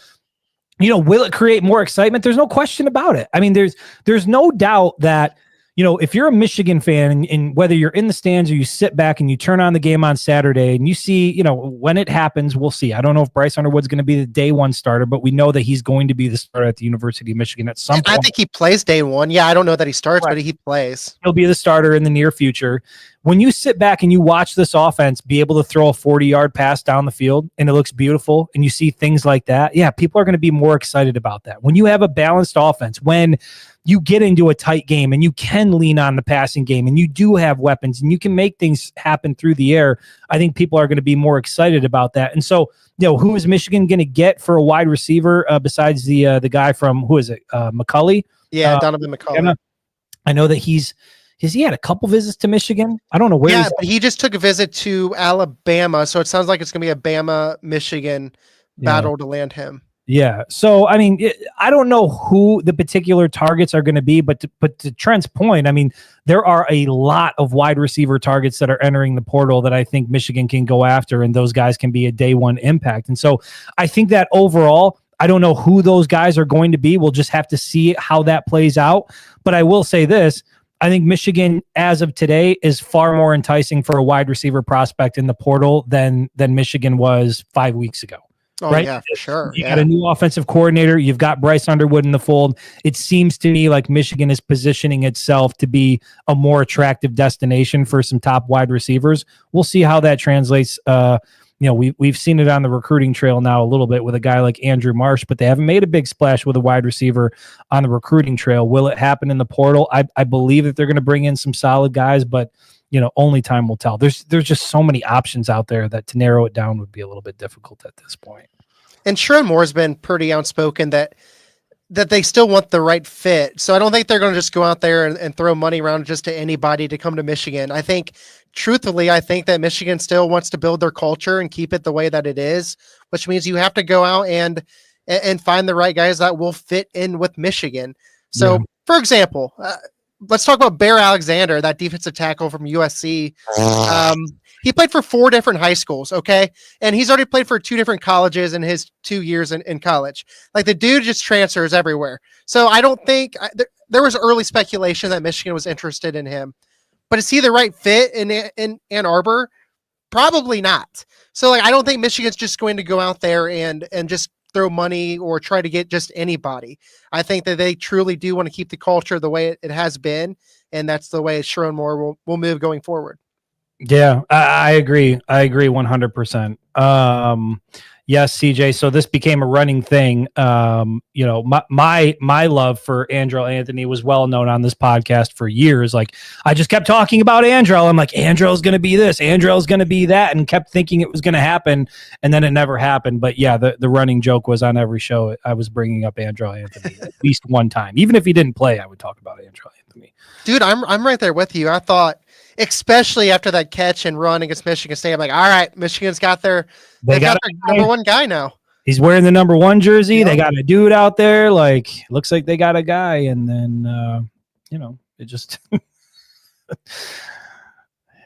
will it create more excitement? There's no question about it. I mean, there's no doubt that, if you're a Michigan fan and whether you're in the stands or you sit back and you turn on the game on Saturday and you see, when it happens, we'll see. I don't know if Bryce Underwood's going to be the day one starter, but we know that he's going to be the starter at the University of Michigan at some point. I think he plays day one. Yeah, I don't know that he starts, but he plays. He'll be the starter in the near future. When you sit back and you watch this offense be able to throw a 40-yard pass down the field and it looks beautiful and you see things like that, yeah, people are going to be more excited about that. When you have a balanced offense, when you get into a tight game and you can lean on the passing game and you do have weapons and you can make things happen through the air, I think people are going to be more excited about that. And so, who is Michigan going to get for a wide receiver besides the guy from, who is it, McCulley? Yeah, Donovan McCulley. I know that has he had a couple visits to Michigan? I don't know where. Yeah, but he just took a visit to Alabama, so it sounds like it's going to be a Bama-Michigan battle to land him. Yeah. So, I mean, I don't know who the particular targets are going to be, but to Trent's point, I mean, there are a lot of wide receiver targets that are entering the portal that I think Michigan can go after, and those guys can be a day one impact. And so I think that overall, I don't know who those guys are going to be. We'll just have to see how that plays out. But I will say this. I think Michigan, as of today, is far more enticing for a wide receiver prospect in the portal than Michigan was 5 weeks ago. Oh, right? Yeah, for sure. You got a new offensive coordinator. You've got Bryce Underwood in the fold. It seems to me like Michigan is positioning itself to be a more attractive destination for some top wide receivers. We'll see how that translates. We've seen it on the recruiting trail now a little bit with a guy like Andrew Marsh, but they haven't made a big splash with a wide receiver on the recruiting trail. Will it happen in the portal? I believe that they're going to bring in some solid guys, but only time will tell. There's just so many options out there that to narrow it down would be a little bit difficult at this point. And Sherrod Moore's been pretty outspoken that they still want the right fit. So I don't think they're going to just go out there and throw money around just to anybody to come to Michigan. I think that Michigan still wants to build their culture and keep it the way that it is, which means you have to go out and find the right guys that will fit in with Michigan. So, for example, let's talk about Bear Alexander, that defensive tackle from USC. He played for 4 different high schools, okay? And he's already played for 2 different colleges in his 2 years in college. Like, the dude just transfers everywhere. So I don't think there was early speculation that Michigan was interested in him. But is he the right fit in Ann Arbor? Probably not. So, I don't think Michigan's just going to go out there and just throw money or try to get just anybody. I think that they truly do want to keep the culture the way it has been, and that's the way Sherrod Moore will move going forward. Yeah, I agree. I agree 100%. Yes, CJ. So this became a running thing. My love for Andrel Anthony was well known on this podcast for years. Like, I just kept talking about Andrel. I'm like, Andrel's going to be this, Andrel's going to be that, and kept thinking it was going to happen, and then it never happened. But yeah, the running joke was on every show I was bringing up Andrel Anthony at least one time. Even if he didn't play, I would talk about Andrel Dude, I'm right there with you. I thought, especially after that catch and run against Michigan State, I'm like, all right, Michigan's got their They got their number one guy now. He's wearing the number 1 jersey. Yep. They got a dude out there. Like, looks like they got a guy. And then, it just,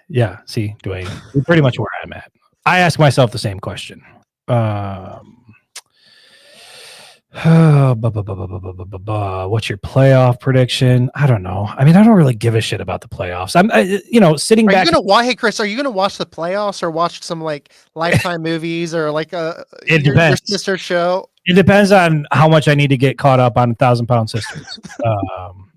yeah. See, Dwayne, you're pretty much where I'm at. I ask myself the same question. What's your playoff prediction? I don't know. I mean, I don't really give a shit about the playoffs. I'm, sitting back. Hey Chris, are you gonna watch the playoffs or watch some like Lifetime movies or like It your depends. sister show? It depends on how much I need to get caught up on 1,000-Pound Sisters.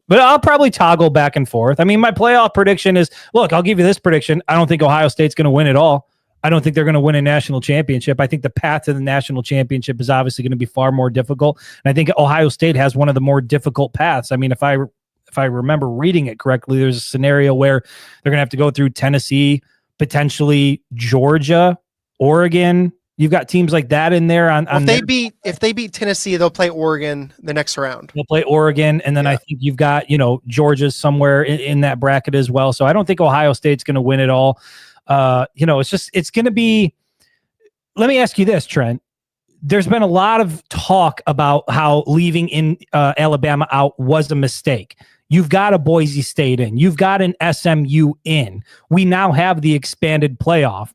But I'll probably toggle back and forth. I mean, my playoff prediction is, look, I'll give you this prediction. I don't think Ohio State's going to win it all. I don't think they're going to win a national championship. I think the path to the national championship is obviously going to be far more difficult. And I think Ohio State has one of the more difficult paths. I mean, if I remember reading it correctly, there's a scenario where they're going to have to go through Tennessee, potentially Georgia, Oregon. You've got teams like that in there. If they beat Tennessee, they'll play Oregon the next round. They'll play Oregon, and then I think you've got Georgia's somewhere in that bracket as well. So I don't think Ohio State's going to win it all. It's going to be. Let me ask you this, Trent. There's been a lot of talk about how leaving in Alabama out was a mistake. You've got a Boise State in. You've got an SMU in. We now have the expanded playoff.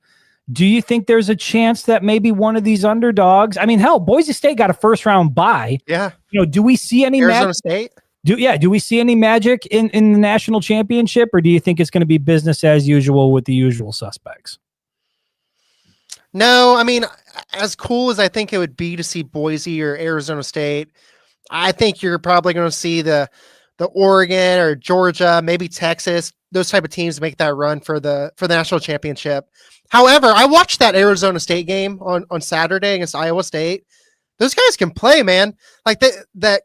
Do you think there's a chance that maybe one of these underdogs? I mean, hell, Boise State got a first-round bye. Yeah. Do we see any Arizona State? Do we see any magic in the national championship, or do you think it's going to be business as usual with the usual suspects? No, I mean, as cool as I think it would be to see Boise or Arizona State, I think you're probably going to see the Oregon or Georgia, maybe Texas, those type of teams make that run for the national championship. However, I watched that Arizona State game on Saturday against Iowa State. Those guys can play, man. Like that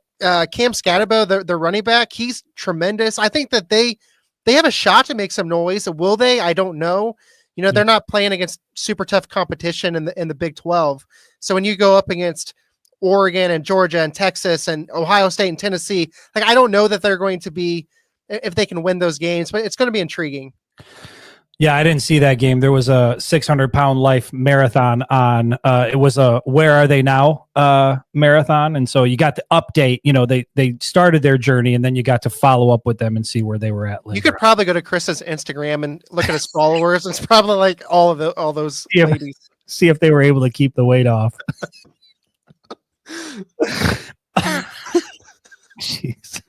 Cam Scatterbo, the running back, he's tremendous. I think that they have a shot to make some noise. Will they? I don't know. They're not playing against super tough competition in the Big 12. So when you go up against Oregon and Georgia and Texas and Ohio State and Tennessee, like I don't know that they're going to be, if they can win those games, but it's going to be intriguing. Yeah, I didn't see that game. There was a 600-pound life marathon on. It was a Where Are They Now marathon, and so you got the update. They started their journey, and then you got to follow up with them and see where they were at later. You could probably go to Chris's Instagram and look at his followers. It's probably like all those ladies. See if they were able to keep the weight off. Jeez.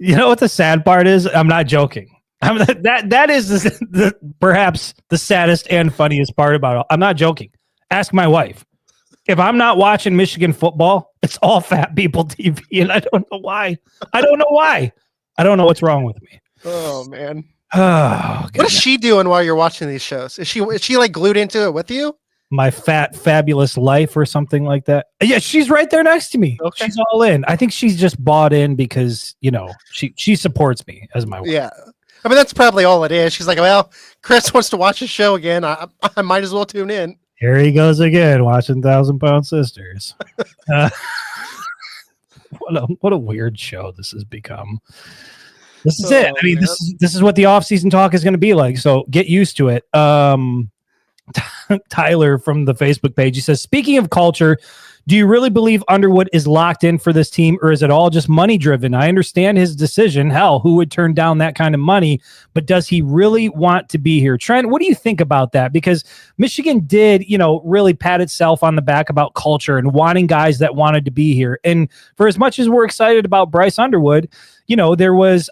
You know what the sad part is? I'm not joking. That is perhaps the saddest and funniest part about it. I'm not joking. Ask my wife. If I'm not watching Michigan football, it's all fat people TV, and I don't know why. I don't know what's wrong with me. Oh man. Oh, what is she doing while you're watching these shows? Is she like glued into it with you? My Fat Fabulous Life or something like that. Yeah, she's right there next to me. Okay. She's all in. I think she's just bought in because she supports me as my wife. Yeah. I mean, that's probably all it is. She's like, well, Chris wants to watch the show again. I might as well tune in. Here he goes again, watching 1,000-Pound Sisters. What a weird show this has become. This is it. I mean, this is what the off-season talk is going to be like. So get used to it. Tyler from the Facebook page, he says, speaking of culture, do you really believe Underwood is locked in for this team, or is it all just money driven? I understand his decision. Hell, who would turn down that kind of money? But does he really want to be here? Trent, what do you think about that? Because Michigan did, really pat itself on the back about culture and wanting guys that wanted to be here. And for as much as we're excited about Bryce Underwood, there was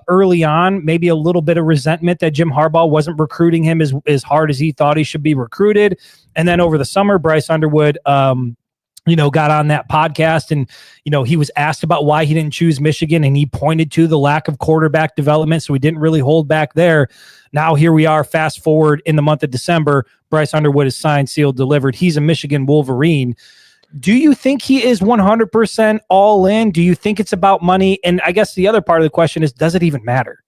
early on maybe a little bit of resentment that Jim Harbaugh wasn't recruiting him as hard as he thought he should be recruited. And then over the summer, Bryce Underwood, got on that podcast and, he was asked about why he didn't choose Michigan, and he pointed to the lack of quarterback development. So he didn't really hold back there. Now here we are, fast forward in the month of December, Bryce Underwood is signed, sealed, delivered. He's a Michigan Wolverine. Do you think he is 100% all in? Do you think it's about money? And I guess the other part of the question is, does it even matter?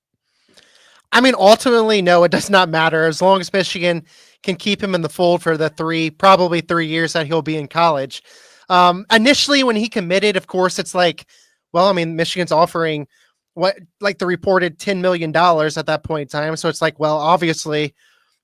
I mean, ultimately, no, it does not matter. As long as Michigan can keep him in the fold for the probably 3 years that he'll be in college. Initially, when he committed, of course, it's like, well, I mean, Michigan's offering what like the reported $10 million at that point in time. So it's like, well, obviously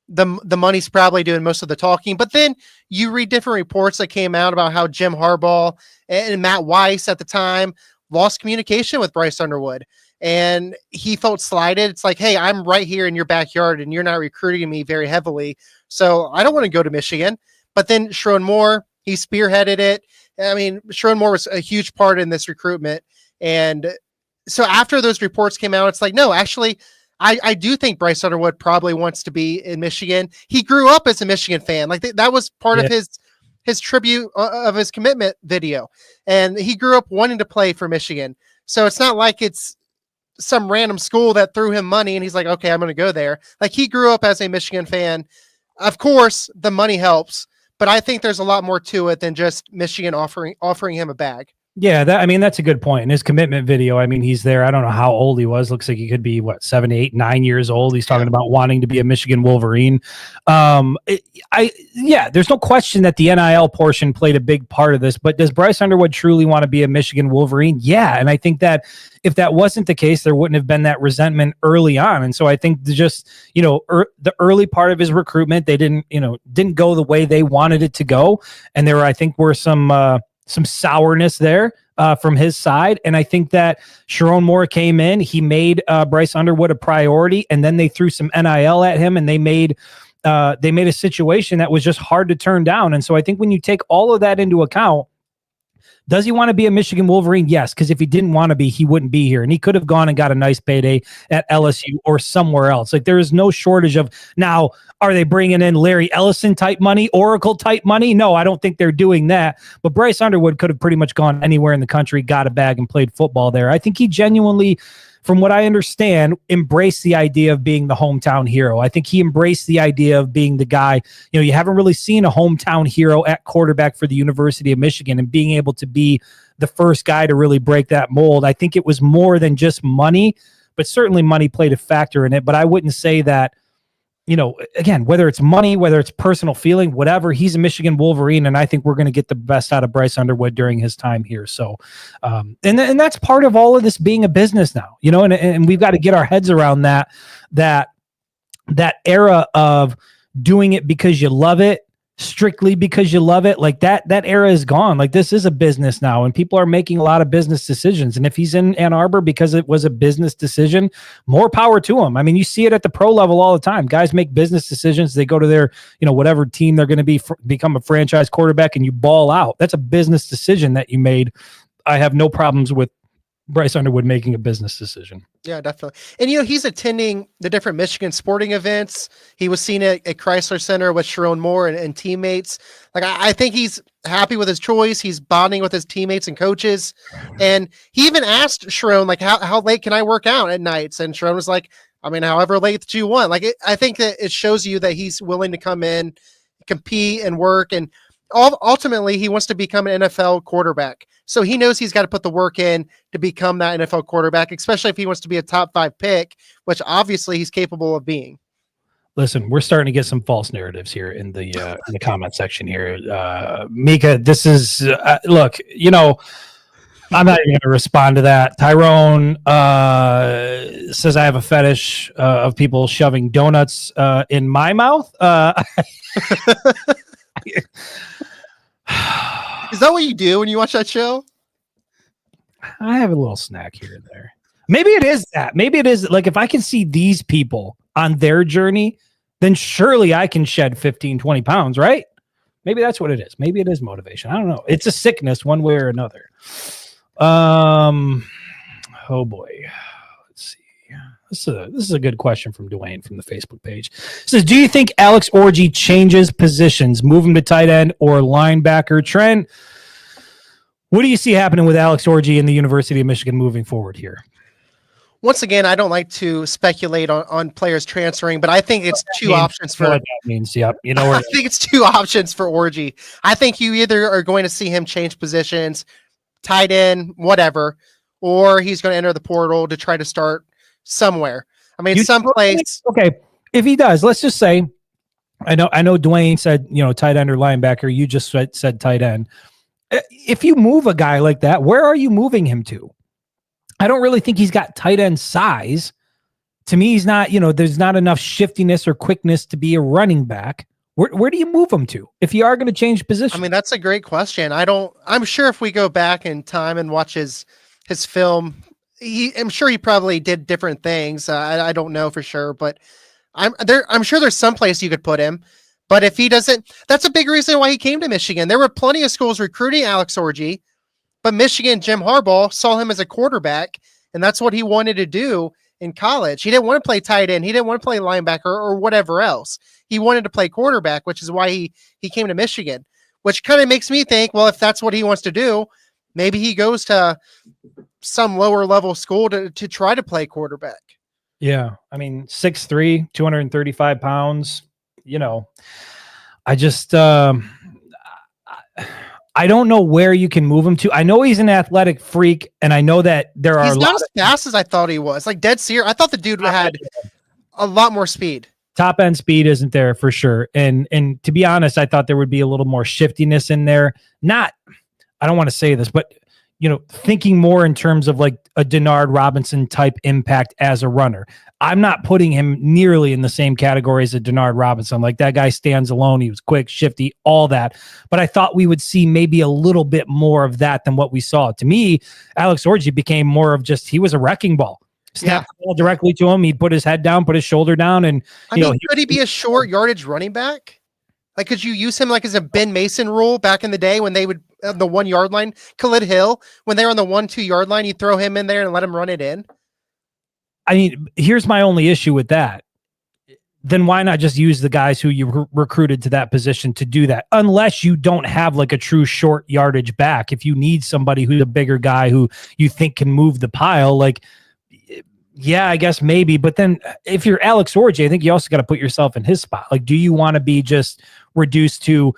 the money's probably doing most of the talking. But then you read different reports that came out about how Jim Harbaugh and Matt Weiss at the time lost communication with Bryce Underwood, and he felt slighted. It's like, hey, I'm right here in your backyard and you're not recruiting me very heavily, so I don't want to go to Michigan. But then Sherrone Moore, he spearheaded it. I mean, Sherrone Moore was a huge part in this recruitment. And so after those reports came out, it's like, no, actually, I do think Bryce Underwood probably wants to be in Michigan. He grew up as a Michigan fan. Like that was part of his tribute of his commitment video. And he grew up wanting to play for Michigan. So it's not like it's some random school that threw him money and he's like, okay, I'm going to go there. Like he grew up as a Michigan fan. Of course, the money helps, but I think there's a lot more to it than just Michigan offering him a bag. Yeah, that's a good point. In his commitment video, I mean, he's there. I don't know how old he was. Looks like he could be 7, 8, 9 years old. He's talking about wanting to be a Michigan Wolverine. There's no question that the NIL portion played a big part of this, but does Bryce Underwood truly want to be a Michigan Wolverine? Yeah. And I think that if that wasn't the case, there wouldn't have been that resentment early on. And so I think the early part of his recruitment, they didn't go the way they wanted it to go. And there were some sourness there from his side. And I think that Sherrone Moore came in, he made Bryce Underwood a priority, and then they threw some NIL at him and they made a situation that was just hard to turn down. And so I think when you take all of that into account, does he want to be a Michigan Wolverine? Yes, because if he didn't want to be, he wouldn't be here. And he could have gone and got a nice payday at LSU or somewhere else. Like there is no shortage of, now, are they bringing in Larry Ellison type money, Oracle type money? No, I don't think they're doing that. But Bryce Underwood could have pretty much gone anywhere in the country, got a bag and played football there. I think he genuinely, from what I understand, embraced the idea of being the hometown hero. I think he embraced the idea of being the guy. You haven't really seen a hometown hero at quarterback for the University of Michigan, and being able to be the first guy to really break that mold. I think it was more than just money, but certainly money played a factor in it. But I wouldn't say that, again, whether it's money, whether it's personal feeling, whatever, he's a Michigan Wolverine. And I think we're going to get the best out of Bryce Underwood during his time here. So, and that's part of all of this being a business now, and we've got to get our heads around that era of doing it because you love it, strictly because you love it. Like that era is gone. Like this is a business now, and people are making a lot of business decisions. And if he's in Ann Arbor because it was a business decision, more power to him. I mean, you see it at the pro level all the time. Guys make business decisions. They go to their, whatever team they're going to become a franchise quarterback, and you ball out. That's a business decision that you made. I have no problems with Bryce Underwood making a business decision. Yeah, definitely. And, he's attending the different Michigan sporting events. He was seen at Chrysler Center with Sherrone Moore and teammates. Like, I think he's happy with his choice. He's bonding with his teammates and coaches. And he even asked Sherrone, like, how late can I work out at nights? And Sherrone was like, I mean, however late that you want. Like, I think that it shows you that he's willing to come in, compete, and work. And ultimately, he wants to become an NFL quarterback. So he knows he's got to put the work in to become that NFL quarterback, especially if he wants to be a top 5 pick, which obviously he's capable of being. Listen, we're starting to get some false narratives here in the comment section here. Mika, this is, look, I'm not even going to respond to that. Tyrone says I have a fetish of people shoving donuts in my mouth. Is that what you do when you watch that show? I have a little snack here and there. Maybe it is that. Maybe it is like if I can see these people on their journey, then surely I can shed 15, 20 pounds, right? Maybe that's what it is. Maybe it is motivation. I don't know. It's a sickness one way or another. Oh boy. Let's see. This is a good question from Dwayne from the Facebook page. It says, do you think Alex Orji changes positions, move him to tight end or linebacker? Trent, what do you see happening with Alex Orji and the University of Michigan moving forward here? Once again, I don't like to speculate on players transferring, but I think it's two options for. What that means, yep. I think it's two options for Orji. I think you either are going to see him change positions, tight end, whatever, or he's going to enter the portal to try to start somewhere. I mean, someplace. Okay, if he does, let's just say, I know Dwayne said, tight end or linebacker. You just said tight end. If you move a guy like that, where are you moving him to? I don't really think he's got tight end size. To me, he's not, there's not enough shiftiness or quickness to be a running back. Where do you move him to if you are going to change position? I mean, that's a great question. I'm sure if we go back in time and watch his film, I'm sure he probably did different things. I don't know for sure, but I'm sure there's some place you could put him. But if he doesn't, that's a big reason why he came to Michigan. There were plenty of schools recruiting Alex Orji, but Michigan, Jim Harbaugh saw him as a quarterback, and that's what he wanted to do in college. He didn't want to play tight end. He didn't want to play linebacker or whatever else. He wanted to play quarterback, which is why he came to Michigan, which kind of makes me think, well, if that's what he wants to do, maybe he goes to some lower level school to try to play quarterback. Yeah. I mean, 6'3", 235 pounds, I just, I don't know where you can move him to. I know he's an athletic freak, and I know that he's not as fast as I thought he was. Like dead serious. I thought the dude had a lot more speed. Top end speed isn't there for sure. And to be honest, I thought there would be a little more shiftiness in there. I don't want to say this, but thinking more in terms of like a Denard Robinson type impact as a runner. I'm not putting him nearly in the same category as a Denard Robinson. Like that guy stands alone. He was quick, shifty, all that. But I thought we would see maybe a little bit more of that than what we saw. To me, Alex Orji became more of just, he was a wrecking ball. Snap the ball directly to him. He'd put his head down, put his shoulder down. And could he be a short yardage running back? Like, could you use him like as a Ben Mason rule back in the day when they would the 1 yard line? Khalid Hill, when they were on the 1-2 yard line, you throw him in there and let him run it in. I mean, here's my only issue with that. Then why not just use the guys who you recruited to that position to do that? Unless you don't have like a true short yardage back. If you need somebody who's a bigger guy who you think can move the pile, like, yeah, I guess maybe. But then if you're Alex Orji, I think you also got to put yourself in his spot. Like, do you want to be just reduced to,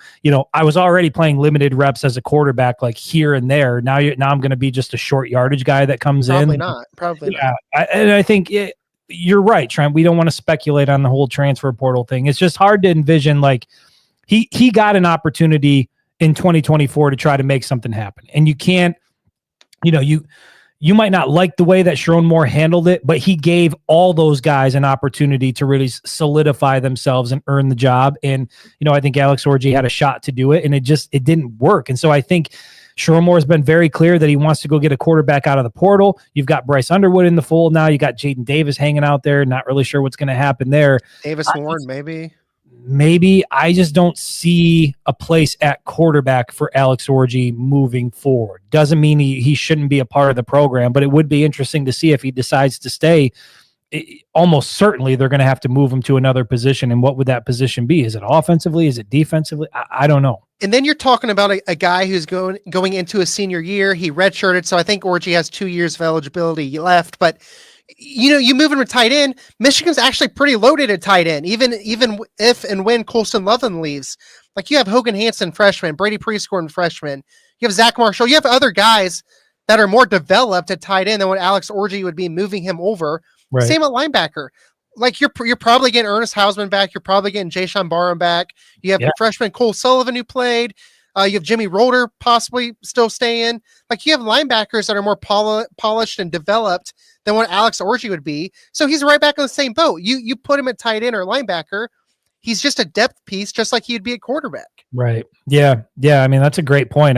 I was already playing limited reps as a quarterback, like here and there. Now I'm going to be just a short yardage guy that comes Probably in. Probably not. not. And I think you're right, Trent. We don't want to speculate on the whole transfer portal thing. It's just hard to envision. Like he got an opportunity in 2024 to try to make something happen, and you can't. You might not like the way that Sharon Moore handled it, but he gave all those guys an opportunity to really solidify themselves and earn the job. And, I think Alex Orji had a shot to do it, and it didn't work. And so I think Sharon Moore has been very clear that he wants to go get a quarterback out of the portal. You've got Bryce Underwood in the fold now. You got Jaden Davis hanging out there. Not really sure what's going to happen there. Davis Warren, Maybe. I just don't see a place at quarterback for Alex Orji moving forward. Doesn't mean he shouldn't be a part of the program, but it would be interesting to see if he decides to stay. Almost certainly they're going to have to move him to another position. And what would that position be? Is it offensively? Is it defensively? I don't know. And then you're talking about a guy who's going into a senior year. He redshirted, so I think Orji has 2 years of eligibility left, but you move him to tight end. Michigan's actually pretty loaded at tight end, even if and when Colston Loveland leaves. Like you have Hogan Hansen, freshman, Brady Prescorn, freshman. You have Zach Marshall. You have other guys that are more developed at tight end than what Alex Orji would be moving him over. Right. Same at linebacker. Like you're probably getting Ernest Hausman back. You're probably getting Jayshon Barham back. You have freshman Cole Sullivan who played. You have Jimmy Roller possibly still staying. Like you have linebackers that are more polished and developed than what Alex Orji would be. So he's right back on the same boat. You put him at tight end or linebacker, he's just a depth piece, just like he'd be a quarterback. Right. Yeah. I mean, that's a great point.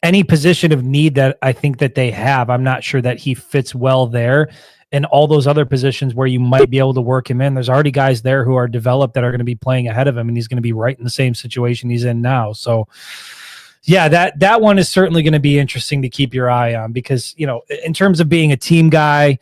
Any position of need that I think that they have, I'm not sure that he fits well there. And all those other positions where you might be able to work him in, there's already guys there who are developed that are going to be playing ahead of him, and he's going to be right in the same situation he's in now. So yeah, that one is certainly going to be interesting to keep your eye on because, in terms of being a team guy,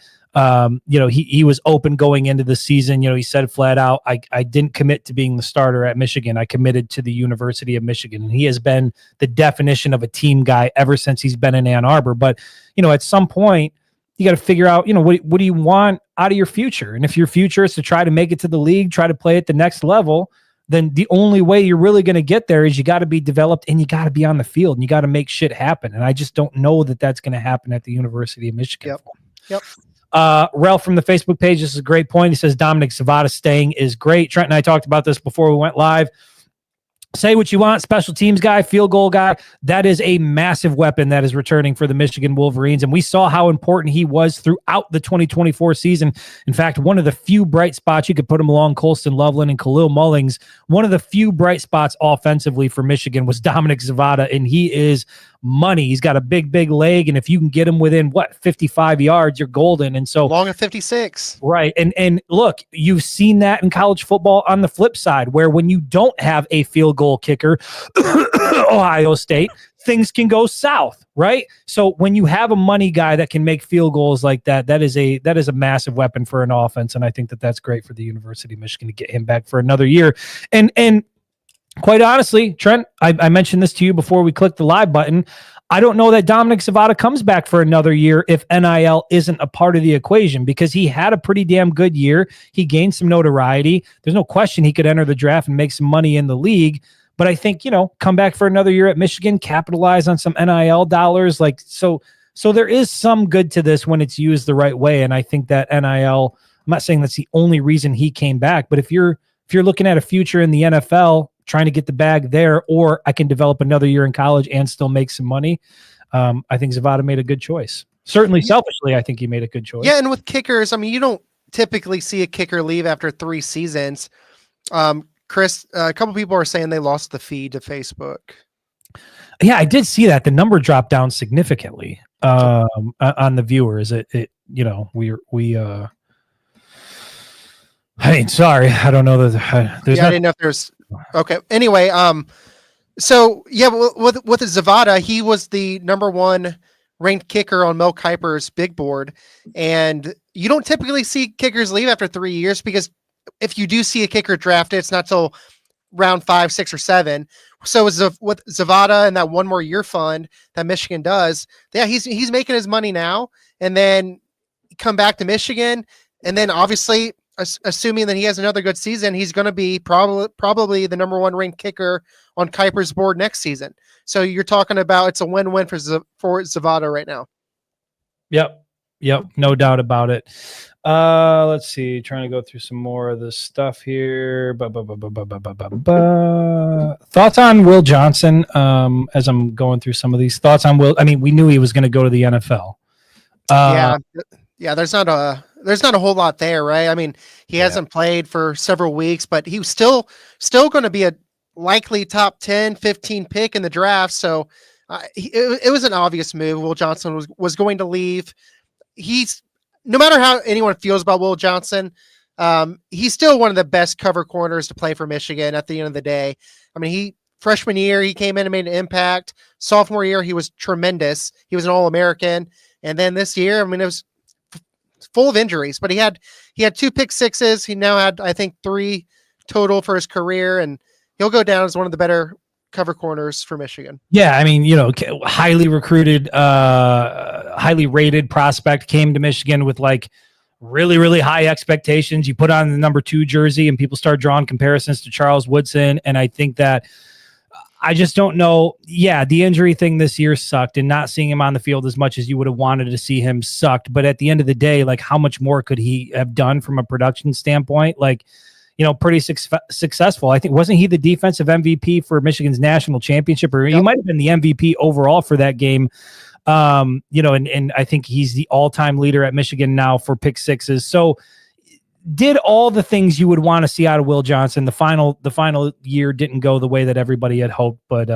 he was open going into the season. He said flat out, I didn't commit to being the starter at Michigan. I committed to the University of Michigan. And he has been the definition of a team guy ever since he's been in Ann Arbor. But, at some point, you got to figure out, what do you want out of your future? And if your future is to try to make it to the league, try to play at the next level, then the only way you're really going to get there is you got to be developed and you got to be on the field and you got to make shit happen. And I just don't know that that's going to happen at the University of Michigan. Yep. Ralph from the Facebook page, this is a great point. He says Dominic Zavada staying is great. Trent and I talked about this before we went live. Say what you want, special teams guy, field goal guy. That is a massive weapon that is returning for the Michigan Wolverines. And we saw how important he was throughout the 2024 season. In fact, one of the few bright spots, you could put him along Colston Loveland and Khalil Mullings. One of the few bright spots offensively for Michigan was Dominic Zavada, and he is money. He's got a big leg, and if you can get him within 55 yards, you're golden. And so long of 56, right? And look, you've seen that in college football on the flip side, where when you don't have a field goal kicker, Ohio State, things can go south, right? So when you have a money guy that can make field goals like that, that is a massive weapon for an offense, and I think that's great for the University of Michigan to get him back for another year. And quite honestly, Trent, I mentioned this to you before we clicked the live button. I don't know that Dominic Zavada comes back for another year if NIL isn't a part of the equation, because he had a pretty damn good year. He gained some notoriety. There's no question he could enter the draft and make some money in the league. But I think, come back for another year at Michigan, capitalize on some NIL dollars. So there is some good to this when it's used the right way. And I think that NIL, I'm not saying that's the only reason he came back, but if you're looking at a future in the NFL, trying to get the bag there, or I can develop another year in college and still make some money, I think Zavada made a good choice. Certainly selfishly, I think he made a good choice. Yeah, and with kickers, I mean, you don't typically see a kicker leave after 3 seasons. Chris, a couple people are saying they lost the feed to Facebook. Yeah, I did see that. The number dropped down significantly on the viewers. Sorry, I don't know that. I didn't know if there's. Okay. Anyway, so yeah, with Zavada, he was the number 1 ranked kicker on Mel Kiper's big board, and you don't typically see kickers leave after 3 years, because if you do see a kicker drafted, it's not till round 5, 6, or 7. So with Zavada and that 1 more year fund that Michigan does, yeah, he's making his money now, and then come back to Michigan, and then obviously, assuming that he has another good season, he's going to be probably the number 1 ranked kicker on Kiper's board next season. So you're talking about it's a win-win for Zavada right now. Yep, no doubt about it. Let's see, trying to go through some more of this stuff here. Thoughts on Will Johnson? As I'm going through some of these thoughts on Will. I mean, we knew he was going to go to the NFL. Yeah, there's not a whole lot there, right? I mean, he hasn't played for several weeks, but he was still going to be a likely top 10, 15 pick in the draft. So it was an obvious move. Will Johnson was going to leave. He's, no matter how anyone feels about Will Johnson, he's still one of the best cover corners to play for Michigan at the end of the day. I mean, freshman year, he came in and made an impact. Sophomore year, he was tremendous. He was an All-American. And then this year, I mean, it was full of injuries, but he had 2 pick sixes. He now had, I think, 3 total for his career, and he'll go down as one of the better cover corners for Michigan. Yeah, I mean, highly recruited, highly rated prospect, came to Michigan with like really, really high expectations. You put on the number 2 jersey and people start drawing comparisons to Charles Woodson. And I think that I just don't know. Yeah, the injury thing this year sucked, and not seeing him on the field as much as you would have wanted to see him sucked. But at the end of the day, like, how much more could he have done from a production standpoint? Like, pretty successful. I think, wasn't he the defensive MVP for Michigan's national championship, or he might have been the MVP overall for that game? And I think he's the all-time leader at Michigan now for pick sixes. So did all the things you would want to see out of Will Johnson. The final year didn't go the way that everybody had hoped, but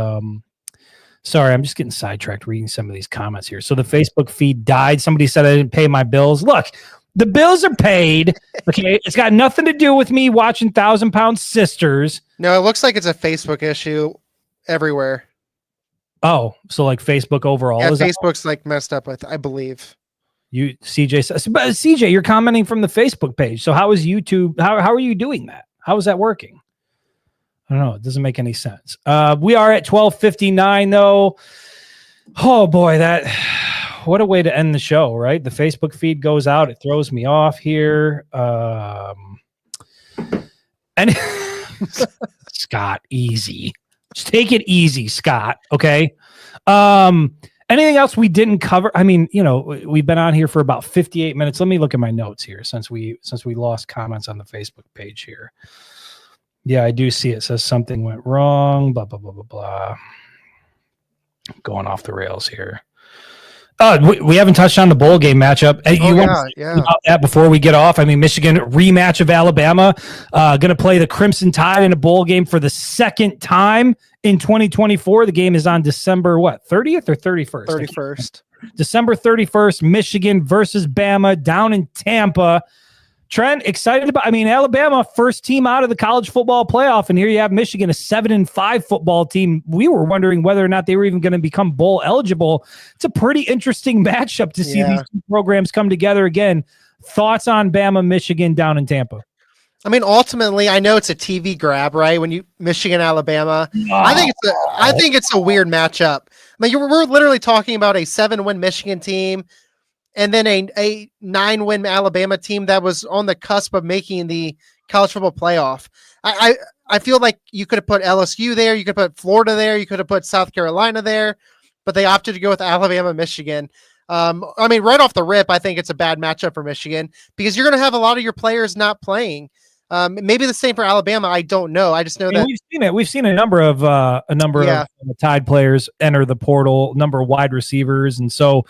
sorry, I'm just getting sidetracked reading some of these comments here. So the Facebook feed died. Somebody said I didn't pay my bills. Look, the bills are paid. Okay. It's got nothing to do with me watching 1,000 Pound Sisters. No, it looks like it's a Facebook issue everywhere. Oh, so like Facebook overall. Yeah, Facebook's like messed up, I believe. CJ says, but CJ, you're commenting from the Facebook page. So how is YouTube? How are you doing that? How is that working? I don't know. It doesn't make any sense. We are at 12:59 though. Oh boy, what a way to end the show, right? The Facebook feed goes out. It throws me off here. And Scott, easy. Just take it easy, Scott. Okay. Anything else we didn't cover? I mean, we've been on here for about 58 minutes. Let me look at my notes here since we lost comments on the Facebook page here. Yeah, I do see it says something went wrong. Blah, blah, blah, blah, blah. Going off the rails here. We haven't touched on the bowl game matchup. You want to say about that before we get off? I mean, Michigan rematch of Alabama, going to play the Crimson Tide in a bowl game for the second time in 2024. The game is on December 30th or 31st? 31st. December 31st, Michigan versus Bama down in Tampa. Trent, excited about, I mean, Alabama, first team out of the college football playoff, and here you have Michigan, a 7-5 football team. We were wondering whether or not they were even going to become bowl eligible. It's a pretty interesting matchup to see these two programs come together again. Thoughts on Bama, Michigan down in Tampa? I mean, ultimately, I know it's a TV grab, right? When you Michigan, Alabama, I think it's a weird matchup. I mean, we're literally talking about a 7-win Michigan team, and then a 9-win Alabama team that was on the cusp of making the college football playoff. I feel like you could have put LSU there, you could put Florida there, you could have put South Carolina there, but they opted to go with Alabama, Michigan. I mean, right off the rip, I think it's a bad matchup for Michigan because you're going to have a lot of your players not playing. Maybe the same for Alabama. I don't know. I just know that we've seen it. We've seen a number of Tide players enter the portal, number of wide receivers, and so.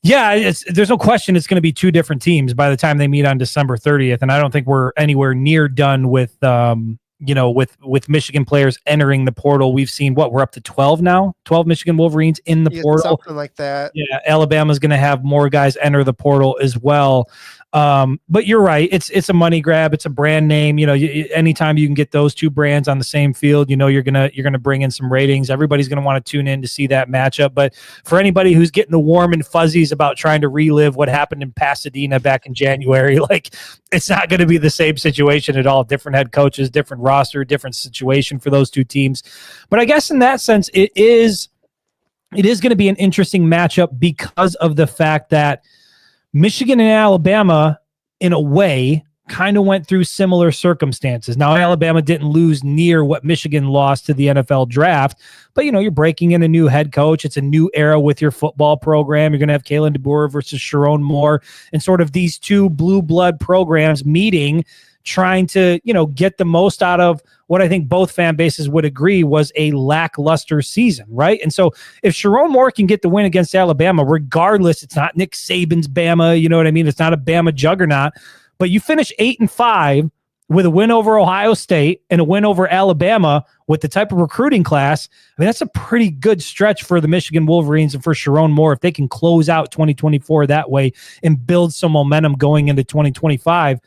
Yeah, there's no question it's going to be two different teams by the time they meet on December 30th, and I don't think we're anywhere near done with with Michigan players entering the portal. We've seen we're up to 12 now, 12 Michigan Wolverines in the portal, something like that. Yeah, Alabama's going to have more guys enter the portal as well. But you're right. It's a money grab. It's a brand name. Anytime you can get those two brands on the same field, you're gonna bring in some ratings. Everybody's gonna want to tune in to see that matchup. But for anybody who's getting the warm and fuzzies about trying to relive what happened in Pasadena back in January, it's not going to be the same situation at all. Different head coaches, different roster, different situation for those two teams. But I guess in that sense, it is going to be an interesting matchup because of the fact that Michigan and Alabama, in a way, kind of went through similar circumstances. Now, Alabama didn't lose near what Michigan lost to the NFL draft, but, you're breaking in a new head coach. It's a new era with your football program. You're going to have Kalen DeBoer versus Sharon Moore, and sort of these two blue blood programs meeting, trying to, get the most out of what I think both fan bases would agree was a lackluster season, right? And so if Sharon Moore can get the win against Alabama, regardless, it's not Nick Saban's Bama, you know what I mean? It's not a Bama juggernaut, but you finish 8-5 with a win over Ohio State and a win over Alabama with the type of recruiting class. I mean, that's a pretty good stretch for the Michigan Wolverines and for Sharon Moore if they can close out 2024 that way and build some momentum going into 2025.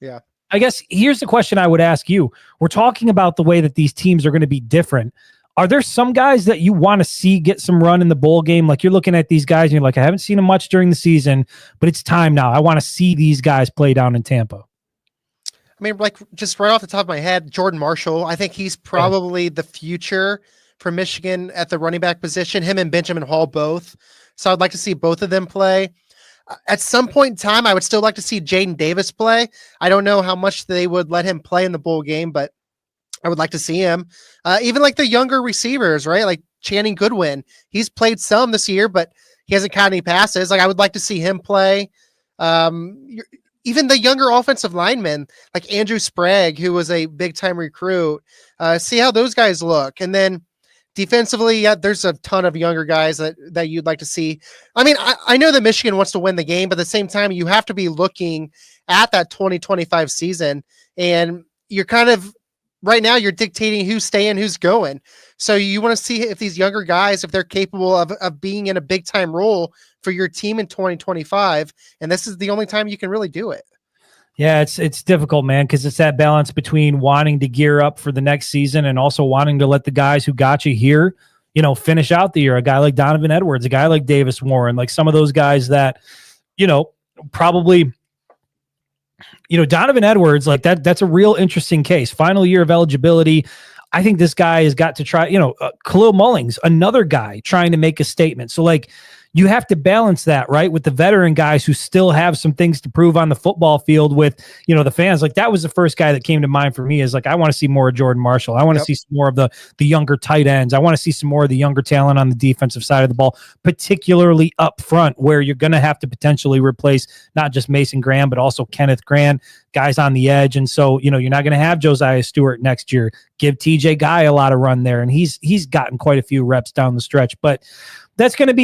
Yeah. I guess here's the question I would ask you. We're talking about the way that these teams are going to be different. Are there some guys that you want to see get some run in the bowl game? Like you're looking at these guys and you're like, I haven't seen them much during the season, but it's time now. I want to see these guys play down in Tampa. I mean, just right off the top of my head, Jordan Marshall, I think he's probably the future for Michigan at the running back position, him and Benjamin Hall both. So I'd like to see both of them play. At some point in time, I would still like to see Jaden Davis play. I don't know how much they would let him play in the bowl game, but I would like to see him. Even like the younger receivers, right? Like Channing Goodwin. He's played some this year, but he hasn't caught any passes. Like I would like to see him play. Even the younger offensive linemen, like Andrew Sprague, who was a big-time recruit. See how those guys look. And then defensively, yeah, there's a ton of younger guys that you'd like to see. I mean, I know that Michigan wants to win the game, but at the same time, you have to be looking at that 2025 season. And you're kind of, right now, you're dictating who's staying, who's going. So you want to see if these younger guys, if they're capable of being in a big-time role for your team in 2025. And this is the only time you can really do it. Yeah, it's difficult, man, because it's that balance between wanting to gear up for the next season and also wanting to let the guys who got you here, finish out the year. A guy like Donovan Edwards, a guy like Davis Warren, like some of those guys that, probably, Donovan Edwards, like that's a real interesting case. Final year of eligibility. I think this guy has got to try, Khalil Mullings, another guy trying to make a statement. So like, you have to balance that, right, with the veteran guys who still have some things to prove on the football field with, the fans. Like, that was the first guy that came to mind for me, is like, I want to see more of Jordan Marshall. I want to see some more of the younger tight ends. I want to see some more of the younger talent on the defensive side of the ball, particularly up front, where you're going to have to potentially replace not just Mason Graham, but also Kenneth Grant, guys on the edge. And so, you're not going to have Josiah Stewart next year. Give TJ Guy a lot of run there. And he's gotten quite a few reps down the stretch, but it's going to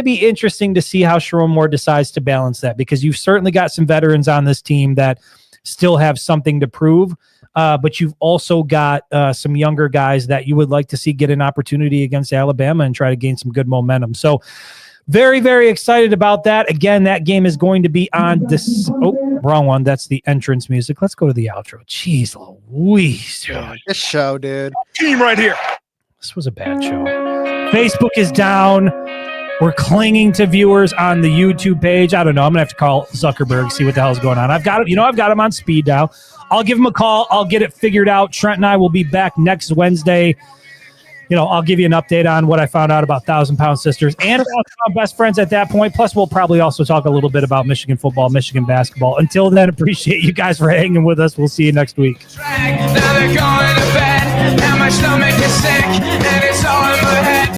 be interesting to see how Sherrone Moore decides to balance that, because you've certainly got some veterans on this team that still have something to prove. But you've also got some younger guys that you would like to see get an opportunity against Alabama and try to gain some good momentum. So very, very excited about that. Again, that game is going to be on this. Oh, wrong one. That's the entrance music. Let's go to the outro. Jeez Louise. This show, dude. Team right here. This was a bad show. Facebook is down. We're clinging to viewers on the YouTube page. I don't know. I'm gonna have to call Zuckerberg, see what the hell's going on. I've got him on speed dial. I'll give him a call. I'll get it figured out. Trent and I will be back next Wednesday. I'll give you an update on what I found out about 1,000-Pound Sisters and about Best Friends at that point. Plus, we'll probably also talk a little bit about Michigan football, Michigan basketball. Until then, appreciate you guys for hanging with us. We'll see you next week. Now they're going to bed, and my stomach is sick.